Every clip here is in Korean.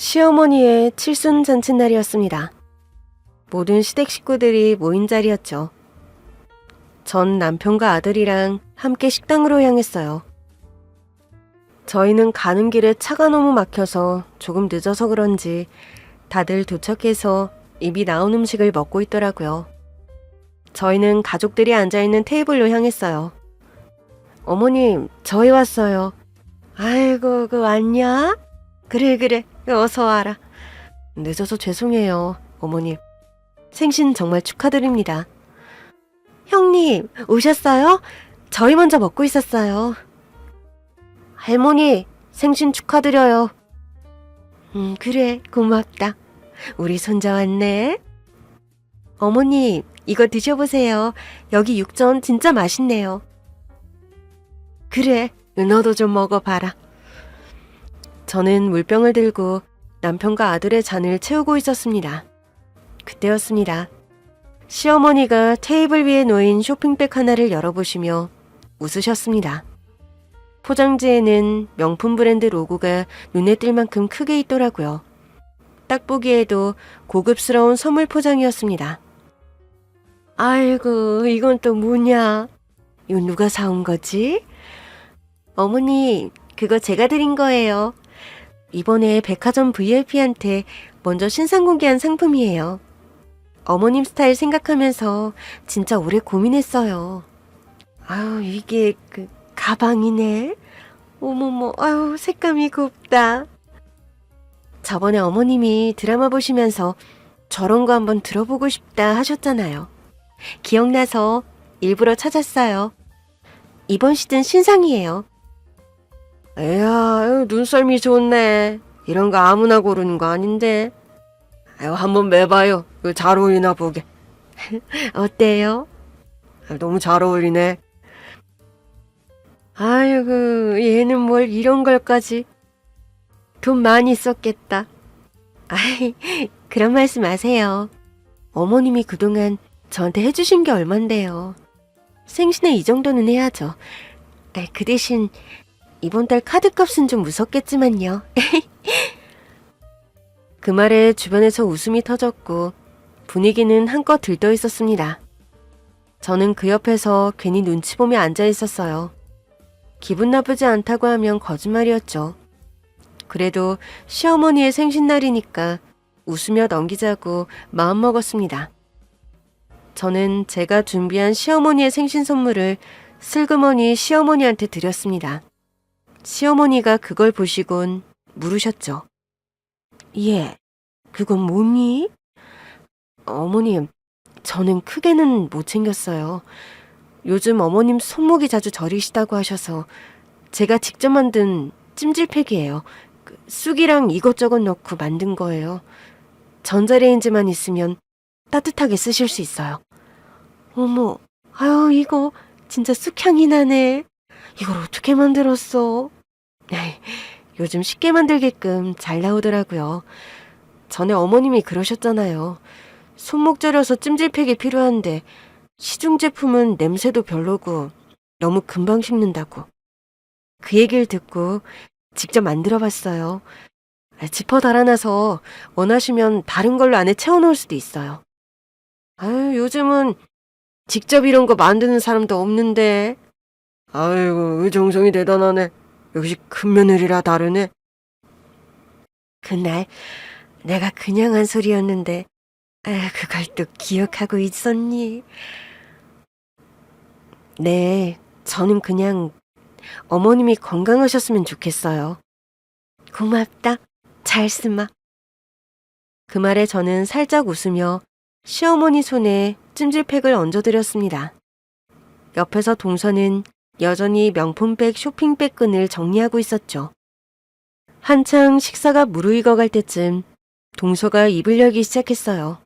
시어머니의 칠순 잔칫날이었습니다. 모든 시댁 식구들이 모인 자리였죠. 전 남편과 아들이랑 함께 식당으로 향했어요. 저희는 가는 길에 차가 너무 막혀서 조금 늦어서 그런지 다들 도착해서 입이 나온 음식을 먹고 있더라고요. 저희는 가족들이 앉아있는 테이블로 향했어요. 어머님, 저희 왔어요. 아이고, 왔냐? 그래, 어서 와라. 늦어서 죄송해요, 어머님. 생신 정말 축하드립니다. 형님, 오셨어요? 저희 먼저 먹고 있었어요. 할머니, 생신 축하드려요. 그래, 고맙다. 우리 손자 왔네. 어머님, 이거 드셔보세요. 여기 육전 진짜 맛있네요. 그래, 너도 좀 먹어봐라. 저는 물병을 들고 남편과 아들의 잔을 채우고 있었습니다. 그때였습니다. 시어머니가 테이블 위에 놓인 쇼핑백 하나를 열어보시며 웃으셨습니다. 포장지에는 명품 브랜드 로고가 눈에 띌 만큼 크게 있더라고요. 딱 보기에도 고급스러운 선물 포장이었습니다. 아이고, 이건 또 뭐냐? 이거 누가 사온 거지? 어머니, 그거 제가 드린 거예요. 이번에 백화점 VIP한테 먼저 신상 공개한 상품이에요. 어머님 스타일 생각하면서 진짜 오래 고민했어요. 아유, 이게 가방이네. 어머머, 아유, 색감이 곱다. 저번에 어머님이 드라마 보시면서 저런 거 한번 들어보고 싶다 하셨잖아요. 기억나서 일부러 찾았어요. 이번 시즌 신상이에요. 에야, 눈썰미 좋네. 이런 거 아무나 고르는 거 아닌데. 아유, 한번 매봐요. 잘 어울리나 보게. 어때요? 너무 잘 어울리네. 아이고, 얘는 뭘 이런 걸까지. 돈 많이 썼겠다. 아이, 그런 말씀 마세요. 어머님이 그동안 저한테 해주신 게 얼만데요. 생신에 이 정도는 해야죠. 그 대신 이번 달 카드값은 좀 무섭겠지만요. 그 말에 주변에서 웃음이 터졌고 분위기는 한껏 들떠 있었습니다. 저는 그 옆에서 괜히 눈치 보며 앉아 있었어요. 기분 나쁘지 않다고 하면 거짓말이었죠. 그래도 시어머니의 생신날이니까 웃으며 넘기자고 마음먹었습니다. 저는 제가 준비한 시어머니의 생신 선물을 슬그머니 시어머니한테 드렸습니다. 시어머니가 그걸 보시곤 물으셨죠. 예, 그건 뭐니? 어머님, 저는 크게는 못 챙겼어요. 요즘 어머님 손목이 자주 저리시다고 하셔서 제가 직접 만든 찜질팩이에요. 쑥이랑 이것저것 넣고 만든 거예요. 전자레인지만 있으면 따뜻하게 쓰실 수 있어요. 어머, 아유, 이거 진짜 쑥향이 나네. 이걸 어떻게 만들었어? 요즘 쉽게 만들게끔 잘 나오더라고요. 전에 어머님이 그러셨잖아요. 손목 저려서 찜질팩이 필요한데 시중 제품은 냄새도 별로고 너무 금방 식는다고. 그 얘기를 듣고 직접 만들어 봤어요. 지퍼 달아놔서 원하시면 다른 걸로 안에 채워놓을 수도 있어요. 아유, 요즘은 직접 이런 거 만드는 사람도 없는데. 아이고, 정성이 대단하네. 역시 큰 며느리라 다르네. 그날 내가 그냥 한 소리였는데 그걸 또 기억하고 있었니? 네, 저는 그냥 어머님이 건강하셨으면 좋겠어요. 고맙다. 잘 쓰마. 그 말에 저는 살짝 웃으며 시어머니 손에 찜질팩을 얹어드렸습니다. 옆에서 동서는 여전히 명품백 쇼핑백 끈을 정리하고 있었죠. 한창 식사가 무르익어갈 때쯤 동서가 입을 열기 시작했어요.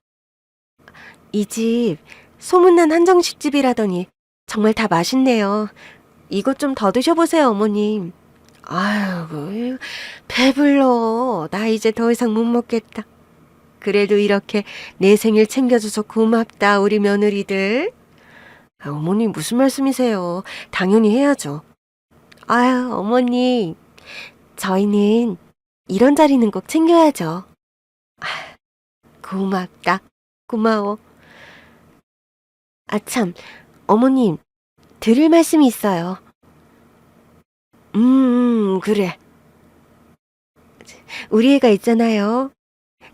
이 집 소문난 한정식집이라더니 정말 다 맛있네요. 이것 좀 더 드셔보세요, 어머님. 아유, 배불러. 나 이제 더 이상 못 먹겠다. 그래도 이렇게 내 생일 챙겨줘서 고맙다, 우리 며느리들. 어머니 무슨 말씀이세요? 당연히 해야죠. 아유, 어머니. 저희는 이런 자리는 꼭 챙겨야죠. 아, 고맙다. 고마워. 참, 어머님, 드릴 말씀이 있어요. 그래. 우리 애가 있잖아요.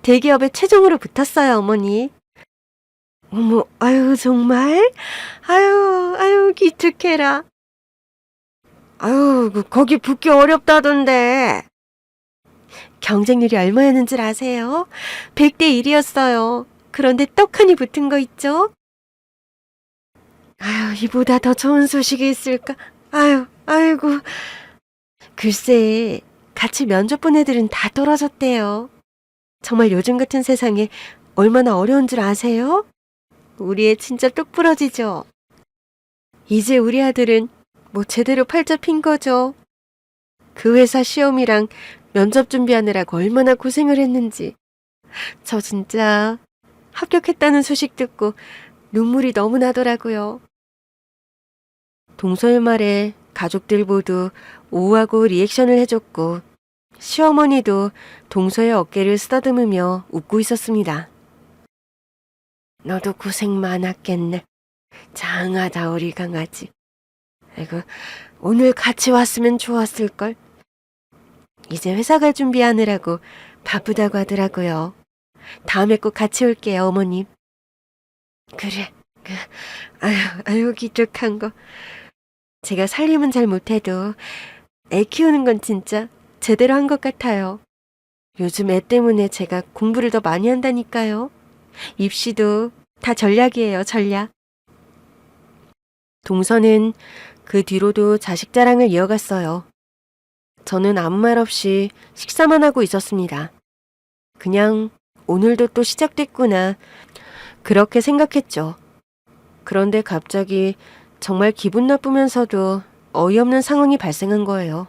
대기업에 최종으로 붙었어요, 어머니. 어머, 아유, 정말? 아유, 기특해라. 아유, 거기 붙기 어렵다던데. 경쟁률이 얼마였는 줄 아세요? 100대 1이었어요. 그런데 떡하니 붙은 거 있죠? 아유, 이보다 더 좋은 소식이 있을까? 아이고. 글쎄, 같이 면접 본 애들은 다 떨어졌대요. 정말 요즘 같은 세상에 얼마나 어려운 줄 아세요? 우리 애 진짜 똑 부러지죠? 이제 우리 아들은 뭐 제대로 팔자 핀 거죠. 그 회사 시험이랑 면접 준비하느라고 얼마나 고생을 했는지. 저 진짜 합격했다는 소식 듣고 눈물이 너무 나더라고요. 동서의 말에 가족들 모두 오하고 리액션을 해줬고 시어머니도 동서의 어깨를 쓰다듬으며 웃고 있었습니다. 너도 고생 많았겠네. 장하다 우리 강아지. 아이고, 오늘 같이 왔으면 좋았을걸. 이제 회사 갈 준비하느라고 바쁘다고 하더라고요. 다음에 꼭 같이 올게요, 어머님. 그래. 아유, 기특한 거. 제가 살림은 잘 못해도 애 키우는 건 진짜 제대로 한 것 같아요. 요즘 애 때문에 제가 공부를 더 많이 한다니까요. 입시도 다 전략이에요, 전략. 동서는 그 뒤로도 자식 자랑을 이어갔어요. 저는 아무 말 없이 식사만 하고 있었습니다. 그냥 오늘도 또 시작됐구나. 그렇게 생각했죠. 그런데 갑자기 정말 기분 나쁘면서도 어이없는 상황이 발생한 거예요.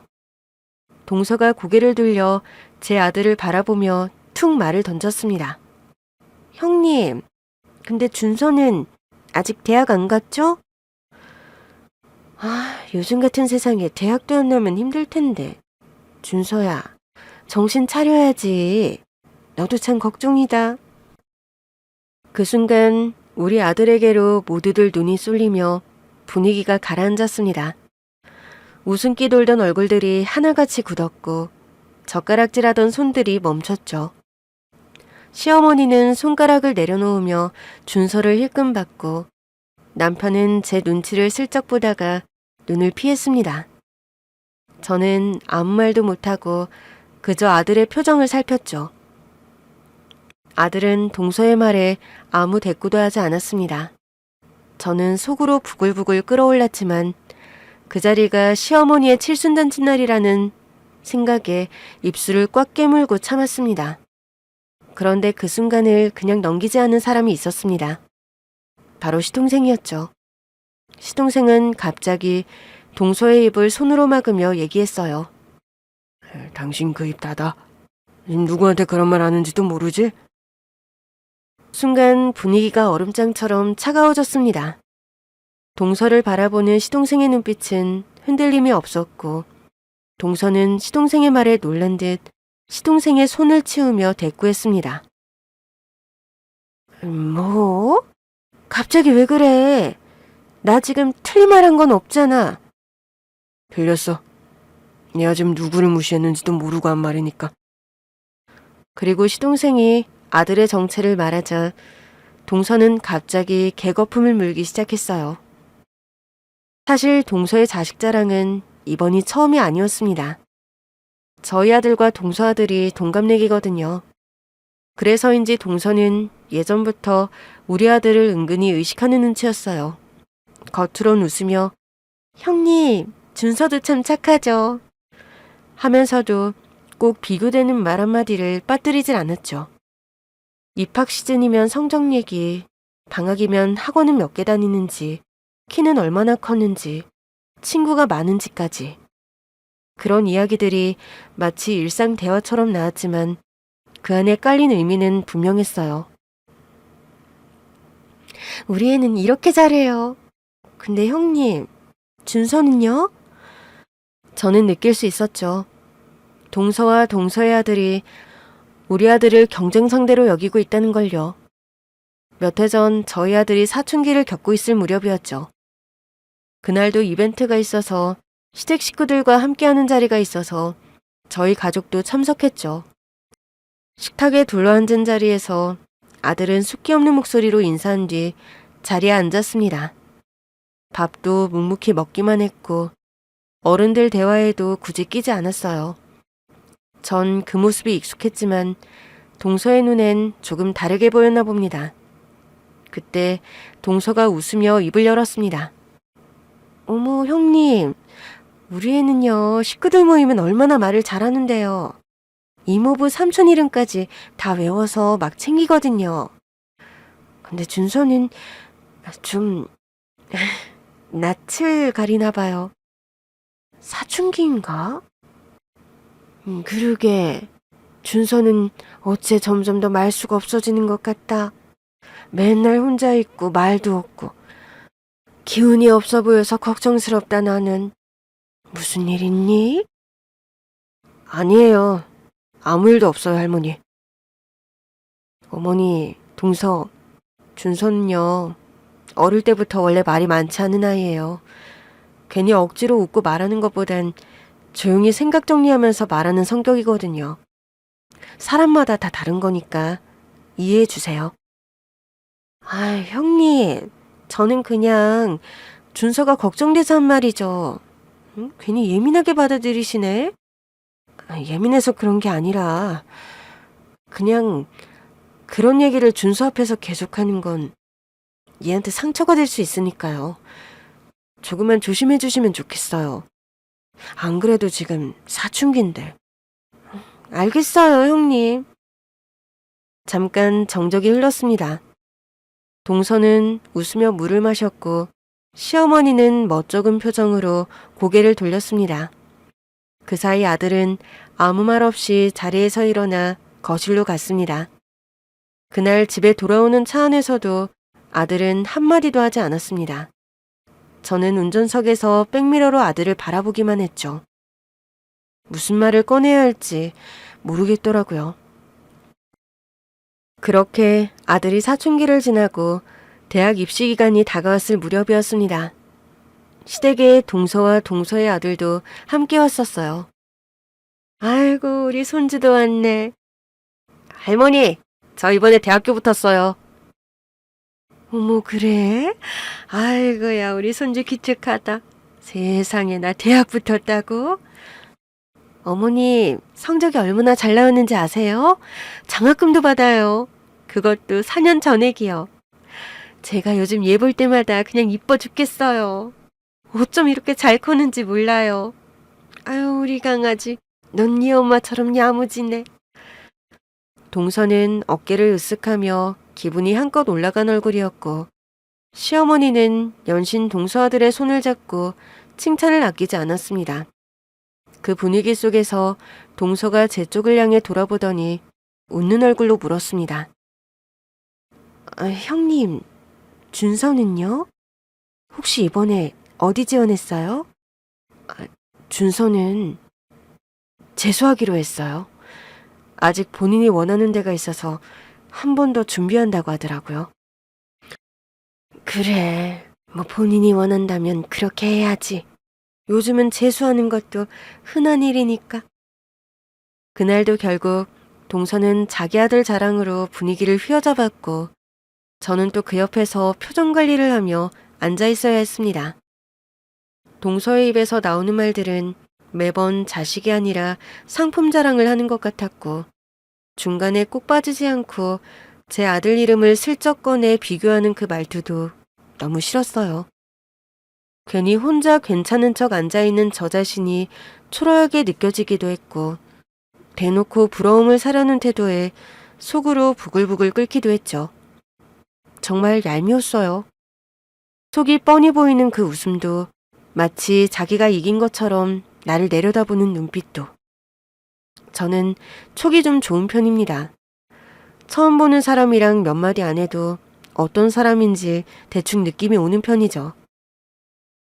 동서가 고개를 들려 제 아들을 바라보며 툭 말을 던졌습니다. 형님, 근데 준서는 아직 대학 안 갔죠? 요즘 같은 세상에 대학도 안 나면 힘들 텐데. 준서야, 정신 차려야지. 너도 참 걱정이다. 그 순간 우리 아들에게로 모두들 눈이 쏠리며 분위기가 가라앉았습니다. 웃음기 돌던 얼굴들이 하나같이 굳었고 젓가락질하던 손들이 멈췄죠. 시어머니는 손가락을 내려놓으며 준서를 힐끔받고 남편은 제 눈치를 슬쩍 보다가 눈을 피했습니다. 저는 아무 말도 못하고 그저 아들의 표정을 살폈죠. 아들은 동서의 말에 아무 대꾸도 하지 않았습니다. 저는 속으로 부글부글 끓어올랐지만 그 자리가 시어머니의 칠순잔치날이라는 생각에 입술을 꽉 깨물고 참았습니다. 그런데 그 순간을 그냥 넘기지 않은 사람이 있었습니다. 바로 시동생이었죠. 시동생은 갑자기 동서의 입을 손으로 막으며 얘기했어요. 당신 그 입 닫아. 누구한테 그런 말 하는지도 모르지? 순간 분위기가 얼음장처럼 차가워졌습니다. 동서를 바라보는 시동생의 눈빛은 흔들림이 없었고 동서는 시동생의 말에 놀란 듯 시동생의 손을 치우며 대꾸했습니다. 뭐? 갑자기 왜 그래? 나 지금 틀린 말 한 건 없잖아. 들렸어. 내가 지금 누구를 무시했는지도 모르고 한 말이니까. 그리고 시동생이 아들의 정체를 말하자 동서는 갑자기 개거품을 물기 시작했어요. 사실 동서의 자식 자랑은 이번이 처음이 아니었습니다. 저희 아들과 동서 아들이 동갑내기거든요. 그래서인지 동서는 예전부터 우리 아들을 은근히 의식하는 눈치였어요. 겉으론 웃으며 형님, 준서도 참 착하죠. 하면서도 꼭 비교되는 말 한마디를 빠뜨리질 않았죠. 입학 시즌이면 성적 얘기, 방학이면 학원은 몇 개 다니는지, 키는 얼마나 컸는지, 친구가 많은지까지. 그런 이야기들이 마치 일상 대화처럼 나왔지만 그 안에 깔린 의미는 분명했어요. 우리 애는 이렇게 잘해요. 근데 형님, 준서는요? 저는 느낄 수 있었죠. 동서와 동서의 아들이 우리 아들을 경쟁 상대로 여기고 있다는 걸요. 몇 해 전 저희 아들이 사춘기를 겪고 있을 무렵이었죠. 그날도 이벤트가 있어서 시댁 식구들과 함께하는 자리가 있어서 저희 가족도 참석했죠. 식탁에 둘러앉은 자리에서 아들은 숫기 없는 목소리로 인사한 뒤 자리에 앉았습니다. 밥도 묵묵히 먹기만 했고 어른들 대화에도 굳이 끼지 않았어요. 전 그 모습이 익숙했지만 동서의 눈엔 조금 다르게 보였나 봅니다. 그때 동서가 웃으며 입을 열었습니다. 어머, 형님. 우리 애는요, 식구들 모이면 얼마나 말을 잘하는데요. 이모부 삼촌 이름까지 다 외워서 막 챙기거든요. 근데 준서는 좀 낯을 가리나 봐요. 사춘기인가? 그러게. 준서는 어째 점점 더 말수가 없어지는 것 같다. 맨날 혼자 있고 말도 없고. 기운이 없어 보여서 걱정스럽다 나는. 무슨 일 있니? 아니에요. 아무 일도 없어요, 할머니. 어머니, 동서, 준서는요. 어릴 때부터 원래 말이 많지 않은 아이예요. 괜히 억지로 웃고 말하는 것보단 조용히 생각 정리하면서 말하는 성격이거든요. 사람마다 다 다른 거니까 이해해 주세요. 아, 형님. 저는 그냥 준서가 걱정돼서 한 말이죠. 응? 괜히 예민하게 받아들이시네. 예민해서 그런 게 아니라 그냥 그런 얘기를 준서 앞에서 계속하는 건 얘한테 상처가 될 수 있으니까요. 조금만 조심해 주시면 좋겠어요. 안 그래도 지금 사춘기인데. 알겠어요, 형님. 잠깐 정적이 흘렀습니다. 동서는 웃으며 물을 마셨고 시어머니는 멋쩍은 표정으로 고개를 돌렸습니다. 그 사이 아들은 아무 말 없이 자리에서 일어나 거실로 갔습니다. 그날 집에 돌아오는 차 안에서도 아들은 한마디도 하지 않았습니다. 저는 운전석에서 백미러로 아들을 바라보기만 했죠. 무슨 말을 꺼내야 할지 모르겠더라고요. 그렇게 아들이 사춘기를 지나고 대학 입시 기간이 다가왔을 무렵이었습니다. 시댁에 동서와 동서의 아들도 함께 왔었어요. 아이고, 우리 손주도 왔네. 할머니, 저 이번에 대학교 붙었어요. 어머, 그래? 아이고야, 우리 손주 기특하다. 세상에, 나 대학 붙었다고? 어머니, 성적이 얼마나 잘 나왔는지 아세요? 장학금도 받아요. 그것도 4년 전액이요. 제가 요즘 얘 볼 때마다 그냥 이뻐 죽겠어요. 어쩜 이렇게 잘 크는지 몰라요. 아유, 우리 강아지. 넌 네 엄마처럼 야무지네. 동서는 어깨를 으쓱하며 기분이 한껏 올라간 얼굴이었고 시어머니는 연신 동서 아들의 손을 잡고 칭찬을 아끼지 않았습니다. 그 분위기 속에서 동서가 제 쪽을 향해 돌아보더니 웃는 얼굴로 물었습니다. 형님, 준서는요? 혹시 이번에 어디 지원했어요? 준서는 재수하기로 했어요. 아직 본인이 원하는 데가 있어서 한 번 더 준비한다고 하더라고요. 그래, 뭐 본인이 원한다면 그렇게 해야지. 요즘은 재수하는 것도 흔한 일이니까. 그날도 결국 동서는 자기 아들 자랑으로 분위기를 휘어잡았고 저는 또 그 옆에서 표정 관리를 하며 앉아 있어야 했습니다. 동서의 입에서 나오는 말들은 매번 자식이 아니라 상품 자랑을 하는 것 같았고 중간에 꼭 빠지지 않고 제 아들 이름을 슬쩍 꺼내 비교하는 그 말투도 너무 싫었어요. 괜히 혼자 괜찮은 척 앉아있는 저 자신이 초라하게 느껴지기도 했고 대놓고 부러움을 사려는 태도에 속으로 부글부글 끓기도 했죠. 정말 얄미웠어요. 속이 뻔히 보이는 그 웃음도 마치 자기가 이긴 것처럼 나를 내려다보는 눈빛도. 저는 촉이 좀 좋은 편입니다. 처음 보는 사람이랑 몇 마디 안 해도 어떤 사람인지 대충 느낌이 오는 편이죠.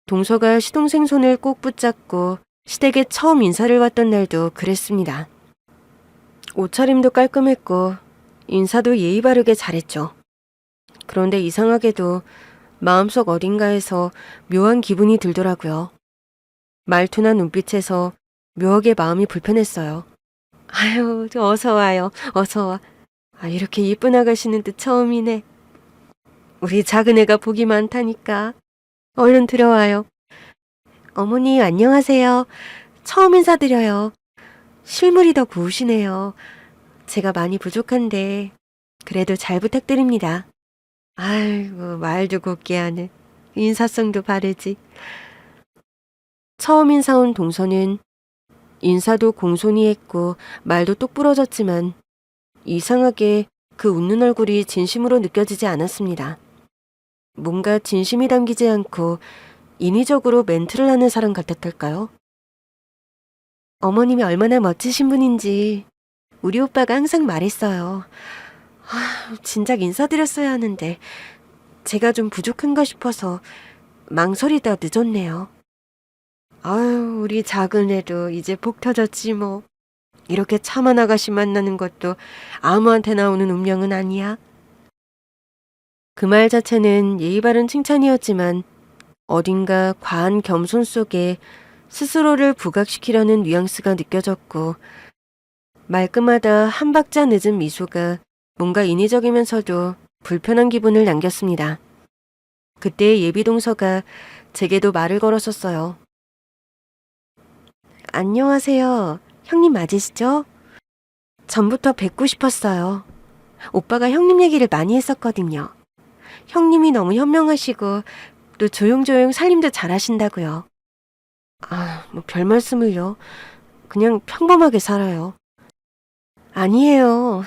동서가 시동생 손을 꼭 붙잡고 시댁에 처음 인사를 왔던 날도 그랬습니다. 옷차림도 깔끔했고 인사도 예의 바르게 잘했죠. 그런데 이상하게도 마음속 어딘가에서 묘한 기분이 들더라고요. 말투나 눈빛에서 묘하게 마음이 불편했어요. 아유, 어서 와요. 어서 와. 이렇게 이쁜 아가씨는 또 처음이네. 우리 작은 애가 복이 많다니까. 얼른 들어와요. 어머니 안녕하세요. 처음 인사드려요. 실물이 더 고우시네요. 제가 많이 부족한데 그래도 잘 부탁드립니다. 아이고, 말도 곱게 하네. 인사성도 바르지. 처음 인사 온 동서는 인사도 공손히 했고 말도 똑 부러졌지만 이상하게 그 웃는 얼굴이 진심으로 느껴지지 않았습니다. 뭔가 진심이 담기지 않고 인위적으로 멘트를 하는 사람 같았달까요? 어머님이 얼마나 멋지신 분인지 우리 오빠가 항상 말했어요. 진작 인사드렸어야 하는데 제가 좀 부족한가 싶어서 망설이다 늦었네요. 아유, 우리 작은 애도 이제 복 터졌지 뭐. 이렇게 참한 아가씨 만나는 것도 아무한테 나오는 운명은 아니야. 그 말 자체는 예의 바른 칭찬이었지만 어딘가 과한 겸손 속에 스스로를 부각시키려는 뉘앙스가 느껴졌고 말끝마다 한 박자 늦은 미소가 뭔가 인위적이면서도 불편한 기분을 남겼습니다. 그때 예비 동서가 제게도 말을 걸었었어요. 안녕하세요. 형님 맞으시죠? 전부터 뵙고 싶었어요. 오빠가 형님 얘기를 많이 했었거든요. 형님이 너무 현명하시고 또 조용조용 살림도 잘하신다고요. 뭐 별 말씀을요. 그냥 평범하게 살아요. 아니에요.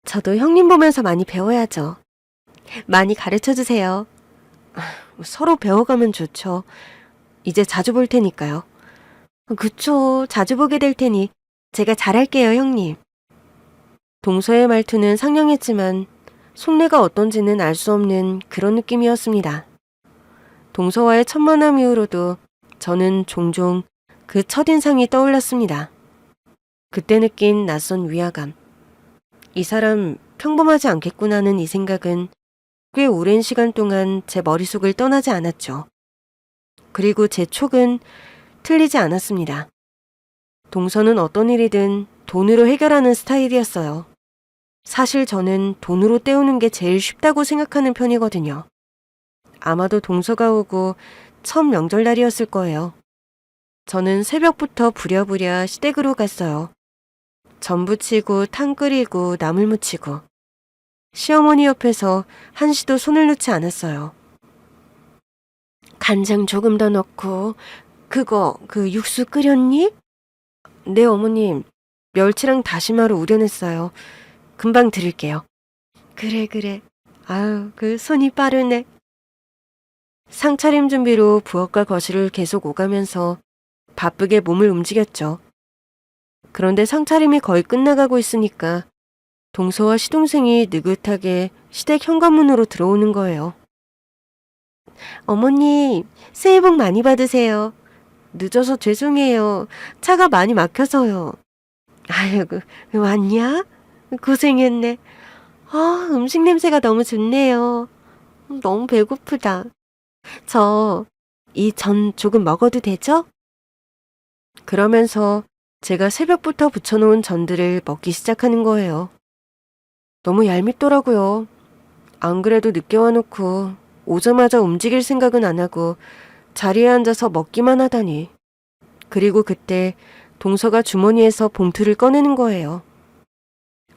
저도 형님 보면서 많이 배워야죠. 많이 가르쳐 주세요. 서로 배워가면 좋죠. 이제 자주 볼 테니까요. 그쵸. 자주 보게 될 테니 제가 잘할게요, 형님. 동서의 말투는 상냥했지만 속내가 어떤지는 알 수 없는 그런 느낌이었습니다. 동서와의 첫 만남 이후로도 저는 종종 그 첫인상이 떠올랐습니다. 그때 느낀 낯선 위화감. 이 사람 평범하지 않겠구나는 이 생각은 꽤 오랜 시간 동안 제 머릿속을 떠나지 않았죠. 그리고 제 촉은 틀리지 않았습니다. 동서는 어떤 일이든 돈으로 해결하는 스타일이었어요. 사실 저는 돈으로 때우는 게 제일 쉽다고 생각하는 편이거든요. 아마도 동서가 오고 첫 명절날이었을 거예요. 저는 새벽부터 부랴부랴 시댁으로 갔어요. 전 부치고 탕 끓이고 나물 무치고 시어머니 옆에서 한시도 손을 놓지 않았어요. 간장 조금 더 넣고 그 육수 끓였니? 네 어머님, 멸치랑 다시마로 우려냈어요. 금방 드릴게요. 그래. 아유, 그 손이 빠르네. 상차림 준비로 부엌과 거실을 계속 오가면서 바쁘게 몸을 움직였죠. 그런데 상차림이 거의 끝나가고 있으니까 동서와 시동생이 느긋하게 시댁 현관문으로 들어오는 거예요. 어머니, 새해 복 많이 받으세요. 늦어서 죄송해요. 차가 많이 막혀서요. 아이고, 왔냐? 고생했네. 음식 냄새가 너무 좋네요. 너무 배고프다. 저 이 전 조금 먹어도 되죠? 그러면서 제가 새벽부터 부쳐놓은 전들을 먹기 시작하는 거예요. 너무 얄밉더라고요. 안 그래도 늦게 와놓고 오자마자 움직일 생각은 안 하고 자리에 앉아서 먹기만 하다니. 그리고 그때 동서가 주머니에서 봉투를 꺼내는 거예요.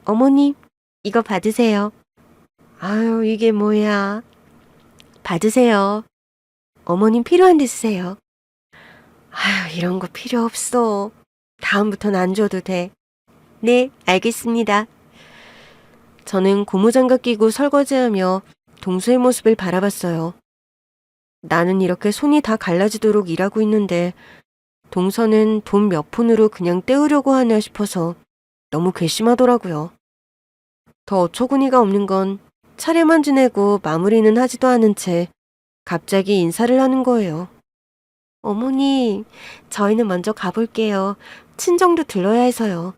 어머니, 이거 받으세요. 아유, 이게 뭐야. 받으세요. 어머님 필요한 데 쓰세요. 아유, 이런 거 필요 없어. 다음부턴 안 줘도 돼. 네, 알겠습니다. 저는 고무장갑 끼고 설거지하며 동서의 모습을 바라봤어요. 나는 이렇게 손이 다 갈라지도록 일하고 있는데 동서는 돈 몇 푼으로 그냥 때우려고 하나 싶어서 너무 괘씸하더라고요. 더 어처구니가 없는 건 차례만 지내고 마무리는 하지도 않은 채 갑자기 인사를 하는 거예요. 어머니, 저희는 먼저 가볼게요. 친정도 들러야 해서요.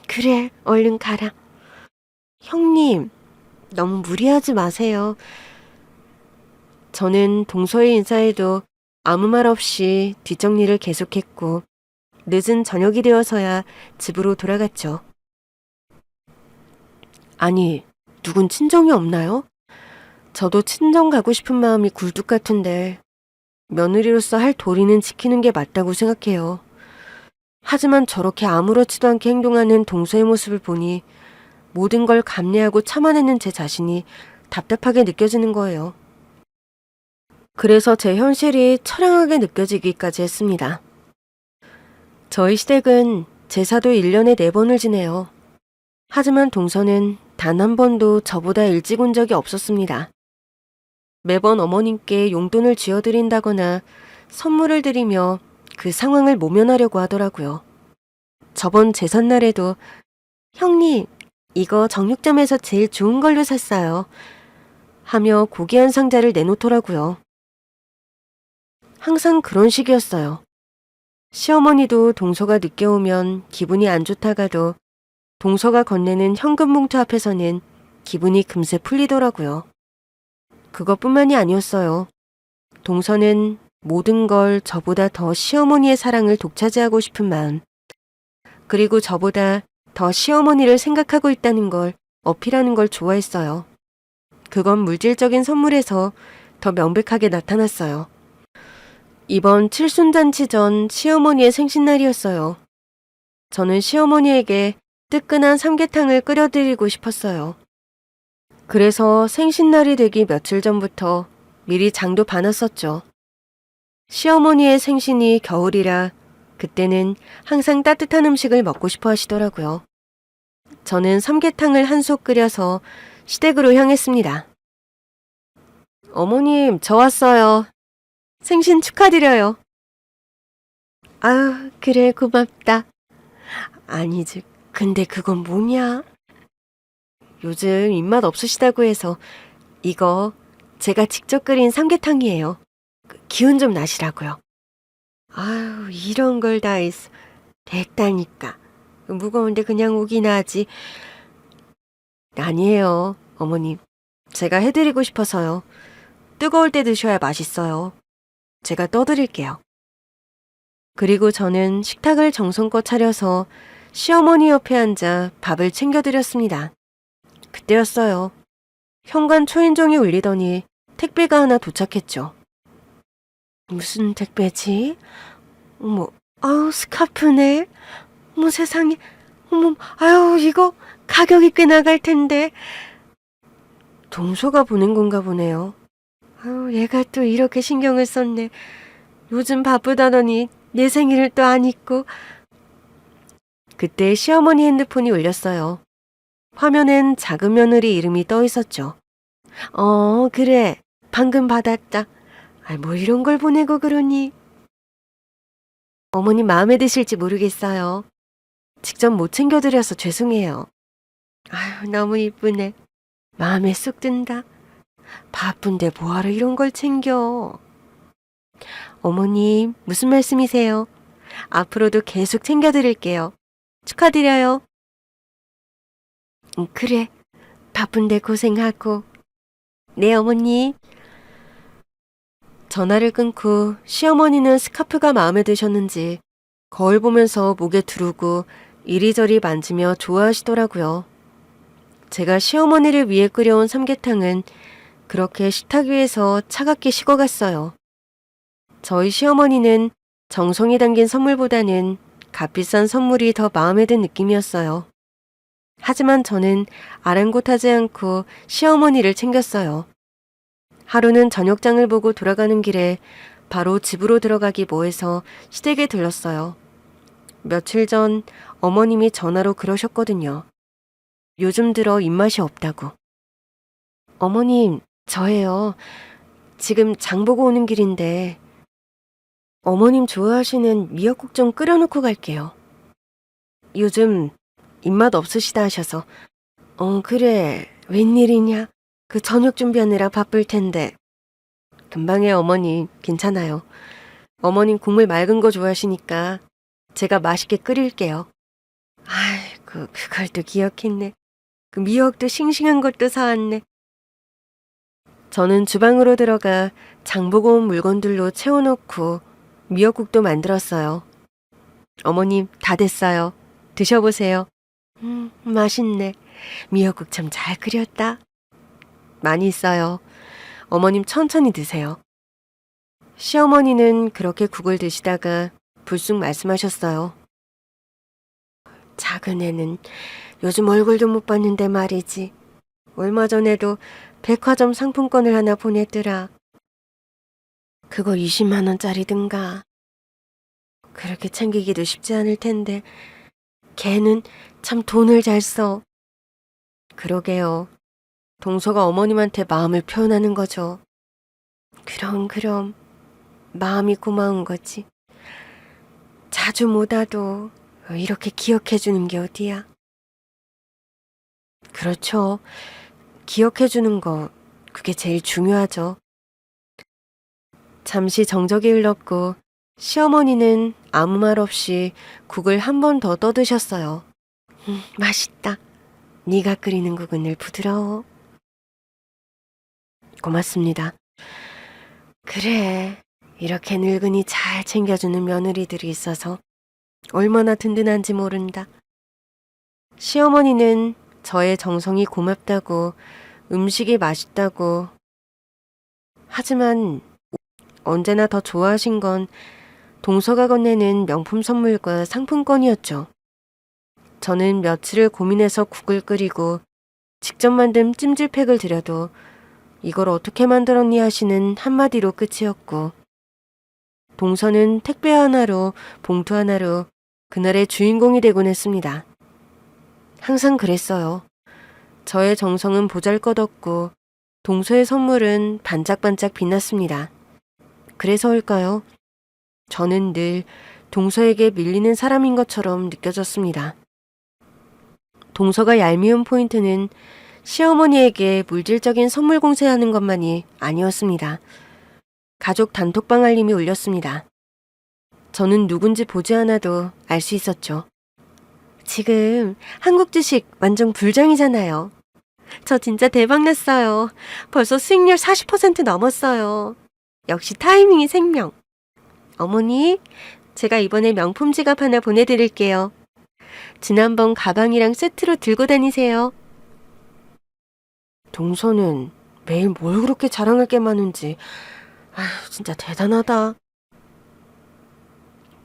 그래, 얼른 가라. 형님, 너무 무리하지 마세요. 저는 동서의 인사에도 아무 말 없이 뒷정리를 계속했고, 늦은 저녁이 되어서야 집으로 돌아갔죠. 아니, 누군 친정이 없나요? 저도 친정 가고 싶은 마음이 굴뚝 같은데, 며느리로서 할 도리는 지키는 게 맞다고 생각해요. 하지만 저렇게 아무렇지도 않게 행동하는 동서의 모습을 보니 모든 걸 감내하고 참아내는 제 자신이 답답하게 느껴지는 거예요. 그래서 제 현실이 처량하게 느껴지기까지 했습니다. 저희 시댁은 제사도 1년에 4번을 지내요. 하지만 동서는 단 한 번도 저보다 일찍 온 적이 없었습니다. 매번 어머님께 용돈을 쥐어드린다거나 선물을 드리며 그 상황을 모면하려고 하더라고요. 저번 제삿날에도 형님, 이거 정육점에서 제일 좋은 걸로 샀어요. 하며 고기 한 상자를 내놓더라고요. 항상 그런 식이었어요. 시어머니도 동서가 늦게 오면 기분이 안 좋다가도 동서가 건네는 현금 봉투 앞에서는 기분이 금세 풀리더라고요. 그것뿐만이 아니었어요. 동서는 모든 걸 저보다 더 시어머니의 사랑을 독차지하고 싶은 마음, 그리고 저보다 더 시어머니를 생각하고 있다는 걸 어필하는 걸 좋아했어요. 그건 물질적인 선물에서 더 명백하게 나타났어요. 이번 칠순잔치 전 시어머니의 생신날이었어요. 저는 시어머니에게 뜨끈한 삼계탕을 끓여드리고 싶었어요. 그래서 생신날이 되기 며칠 전부터 미리 장도 봐놨었죠. 시어머니의 생신이 겨울이라 그때는 항상 따뜻한 음식을 먹고 싶어 하시더라고요. 저는 삼계탕을 한 솥 끓여서 시댁으로 향했습니다. 어머님, 저 왔어요. 생신 축하드려요. 아유, 그래, 고맙다. 아니지, 근데 그건 뭐냐? 요즘 입맛 없으시다고 해서 이거 제가 직접 끓인 삼계탕이에요. 기운 좀 나시라고요. 아유, 이런 걸 다 했어. 됐다니까. 무거운데 그냥 오기나 하지. 아니에요, 어머님. 제가 해드리고 싶어서요. 뜨거울 때 드셔야 맛있어요. 제가 떠드릴게요. 그리고 저는 식탁을 정성껏 차려서 시어머니 옆에 앉아 밥을 챙겨드렸습니다. 그때였어요. 현관 초인종이 울리더니 택배가 하나 도착했죠. 무슨 택배지? 어머, 아우, 스카프네. 어머, 세상에. 어머, 아유, 이거 가격이 꽤 나갈 텐데. 동서가 보낸 건가 보네요. 아유, 얘가 또 이렇게 신경을 썼네. 요즘 바쁘다더니 내 생일을 또 안 잊고. 그때 시어머니 핸드폰이 울렸어요. 화면엔 작은 며느리 이름이 떠 있었죠. 그래. 방금 받았다. 뭐 이런 걸 보내고 그러니. 어머니 마음에 드실지 모르겠어요. 직접 못 챙겨드려서 죄송해요. 아유, 너무 이쁘네. 마음에 쏙 든다. 바쁜데 뭐하러 이런 걸 챙겨. 어머님, 무슨 말씀이세요? 앞으로도 계속 챙겨드릴게요. 축하드려요. 그래. 바쁜데 고생하고. 네, 어머니. 전화를 끊고 시어머니는 스카프가 마음에 드셨는지 거울 보면서 목에 두르고 이리저리 만지며 좋아하시더라고요. 제가 시어머니를 위해 끓여온 삼계탕은 그렇게 식탁 위에서 차갑게 식어갔어요. 저희 시어머니는 정성이 담긴 선물보다는 값비싼 선물이 더 마음에 든 느낌이었어요. 하지만 저는 아랑곳하지 않고 시어머니를 챙겼어요. 하루는 저녁장을 보고 돌아가는 길에 바로 집으로 들어가기 뭐해서 시댁에 들렀어요. 며칠 전 어머님이 전화로 그러셨거든요. 요즘 들어 입맛이 없다고. 어머님, 저예요. 지금 장 보고 오는 길인데 어머님 좋아하시는 미역국 좀 끓여놓고 갈게요. 요즘 입맛 없으시다 하셔서. 그래. 웬일이냐? 그 저녁 준비하느라 바쁠 텐데. 금방에 어머니, 괜찮아요. 어머님 국물 맑은 거 좋아하시니까 제가 맛있게 끓일게요. 아이고, 그걸 또 기억했네. 그 미역도 싱싱한 것도 사왔네. 저는 주방으로 들어가 장보고 온 물건들로 채워놓고 미역국도 만들었어요. 어머님, 다 됐어요. 드셔보세요. 맛있네. 미역국 참 잘 끓였다. 많이 있어요. 어머님 천천히 드세요. 시어머니는 그렇게 국을 드시다가 불쑥 말씀하셨어요. 작은 애는 요즘 얼굴도 못 봤는데 말이지. 얼마 전에도 백화점 상품권을 하나 보냈더라. 그거 20만 원짜리든가. 그렇게 챙기기도 쉽지 않을 텐데 걔는 참 돈을 잘 써. 그러게요. 동서가 어머님한테 마음을 표현하는 거죠. 그럼 마음이 고마운 거지. 자주 못 와도 이렇게 기억해 주는 게 어디야. 그렇죠. 기억해 주는 거 그게 제일 중요하죠. 잠시 정적이 흘렀고 시어머니는 아무 말 없이 국을 한 번 더 떠드셨어요. 맛있다. 네가 끓이는 국은 늘 부드러워. 고맙습니다. 그래, 이렇게 늙은이 잘 챙겨주는 며느리들이 있어서 얼마나 든든한지 모른다. 시어머니는 저의 정성이 고맙다고, 음식이 맛있다고, 하지만 언제나 더 좋아하신 건 동서가 건네는 명품 선물과 상품권이었죠. 저는 며칠을 고민해서 국을 끓이고 직접 만든 찜질팩을 드려도 이걸 어떻게 만들었니 하시는 한마디로 끝이었고, 동서는 택배 하나로, 봉투 하나로 그날의 주인공이 되곤 했습니다. 항상 그랬어요. 저의 정성은 보잘것없고 동서의 선물은 반짝반짝 빛났습니다. 그래서일까요? 저는 늘 동서에게 밀리는 사람인 것처럼 느껴졌습니다. 동서가 얄미운 포인트는 시어머니에게 물질적인 선물 공세하는 것만이 아니었습니다. 가족 단톡방 알림이 울렸습니다. 저는 누군지 보지 않아도 알 수 있었죠. 지금 한국 주식 완전 불장이잖아요. 저 진짜 대박났어요. 벌써 수익률 40% 넘었어요. 역시 타이밍이 생명. 어머니, 제가 이번에 명품 지갑 하나 보내드릴게요. 지난번 가방이랑 세트로 들고 다니세요. 동서는 매일 뭘 그렇게 자랑할 게 많은지 진짜 대단하다.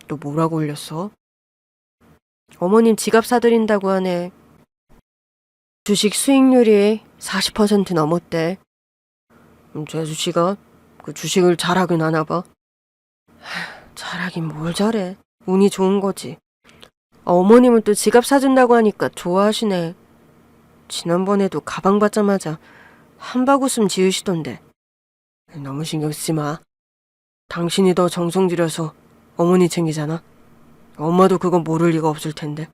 너 뭐라고 올렸어? 어머님 지갑 사드린다고 하네. 주식 수익률이 40% 넘었대. 재수씨가 그 주식을 잘하긴 하나 봐. 잘하긴 뭘 잘해. 운이 좋은 거지. 어머님은 또 지갑 사준다고 하니까 좋아하시네. 지난번에도 가방 받자마자 한바구음 지으시던데. 너무 신경 쓰지 마. 당신이 더 정성 들여서 어머니 챙기잖아. 엄마도 그건 모를 리가 없을 텐데.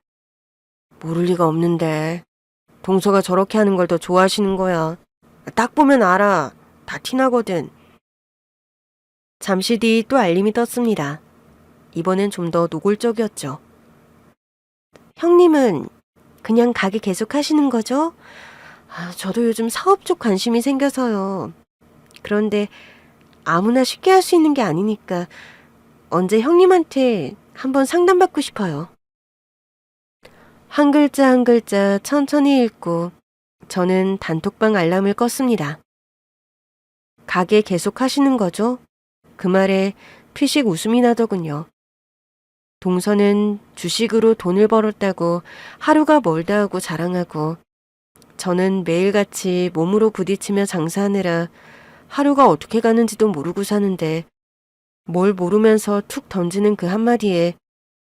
모를 리가 없는데 동서가 저렇게 하는 걸 더 좋아하시는 거야. 딱 보면 알아. 다 티나거든. 잠시 뒤 또 알림이 떴습니다. 이번엔 좀 더 노골적이었죠. 형님은 그냥 가게 계속 하시는 거죠? 저도 요즘 사업 쪽 관심이 생겨서요. 그런데 아무나 쉽게 할 수 있는 게 아니니까 언제 형님한테 한번 상담받고 싶어요. 한 글자 한 글자 천천히 읽고 저는 단톡방 알람을 껐습니다. 가게 계속 하시는 거죠? 그 말에 피식 웃음이 나더군요. 동서는 주식으로 돈을 벌었다고 하루가 멀다 하고 자랑하고, 저는 매일같이 몸으로 부딪히며 장사하느라 하루가 어떻게 가는지도 모르고 사는데 뭘 모르면서 툭 던지는 그 한마디에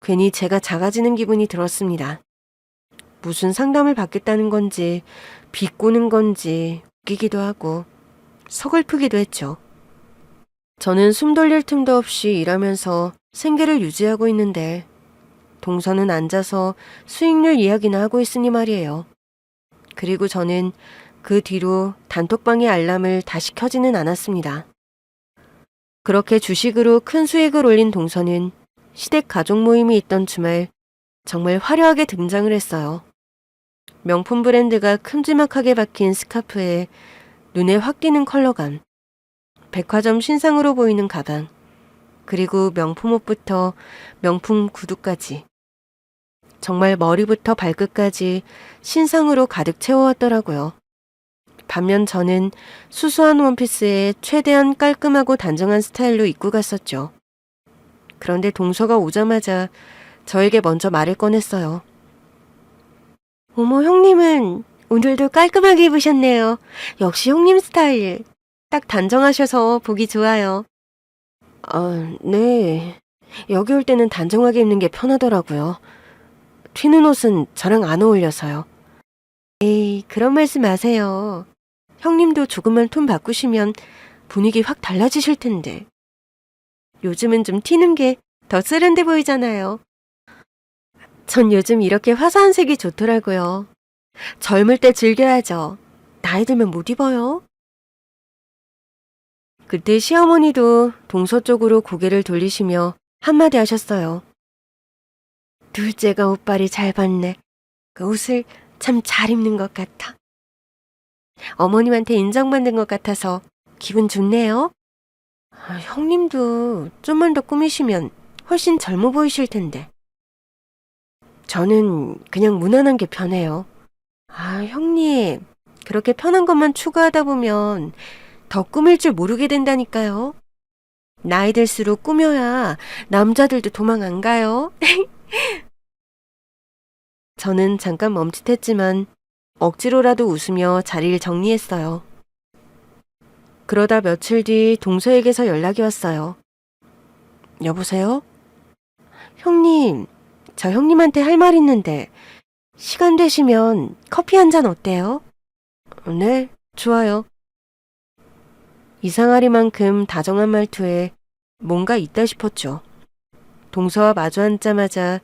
괜히 제가 작아지는 기분이 들었습니다. 무슨 상담을 받겠다는 건지 비꼬는 건지 웃기기도 하고 서글프기도 했죠. 저는 숨 돌릴 틈도 없이 일하면서 생계를 유지하고 있는데 동서는 앉아서 수익률 이야기나 하고 있으니 말이에요. 그리고 저는 그 뒤로 단톡방의 알람을 다시 켜지는 않았습니다. 그렇게 주식으로 큰 수익을 올린 동서는 시댁 가족 모임이 있던 주말 정말 화려하게 등장을 했어요. 명품 브랜드가 큼지막하게 박힌 스카프에 눈에 확 띄는 컬러감, 백화점 신상으로 보이는 가방, 그리고 명품 옷부터 명품 구두까지. 정말 머리부터 발끝까지 신상으로 가득 채워왔더라고요. 반면 저는 수수한 원피스에 최대한 깔끔하고 단정한 스타일로 입고 갔었죠. 그런데 동서가 오자마자 저에게 먼저 말을 꺼냈어요. 어머, 형님은 오늘도 깔끔하게 입으셨네요. 역시 형님 스타일. 딱 단정하셔서 보기 좋아요. 네. 여기 올 때는 단정하게 입는 게 편하더라고요. 튀는 옷은 저랑 안 어울려서요. 에이, 그런 말씀 마세요. 형님도 조금만 톤 바꾸시면 분위기 확 달라지실 텐데. 요즘은 좀 튀는 게 더 세련돼 보이잖아요. 전 요즘 이렇게 화사한 색이 좋더라고요. 젊을 때 즐겨야죠. 나이 들면 못 입어요. 그때 시어머니도 동서 쪽으로 고개를 돌리시며 한마디 하셨어요. 둘째가 옷빨이 잘 받네. 그 옷을 참 잘 입는 것 같아. 어머님한테 인정받는 것 같아서 기분 좋네요. 형님도 좀만 더 꾸미시면 훨씬 젊어 보이실 텐데. 저는 그냥 무난한 게 편해요. 형님, 그렇게 편한 것만 추구하다 보면 더 꾸밀 줄 모르게 된다니까요. 나이 들수록 꾸며야 남자들도 도망 안 가요. 저는 잠깐 멈칫했지만 억지로라도 웃으며 자리를 정리했어요. 그러다 며칠 뒤 동서에게서 연락이 왔어요. 여보세요? 형님, 저 형님한테 할 말 있는데 시간 되시면 커피 한 잔 어때요? 네, 좋아요. 이상하리만큼 다정한 말투에 뭔가 있다 싶었죠. 동서와 마주 앉자마자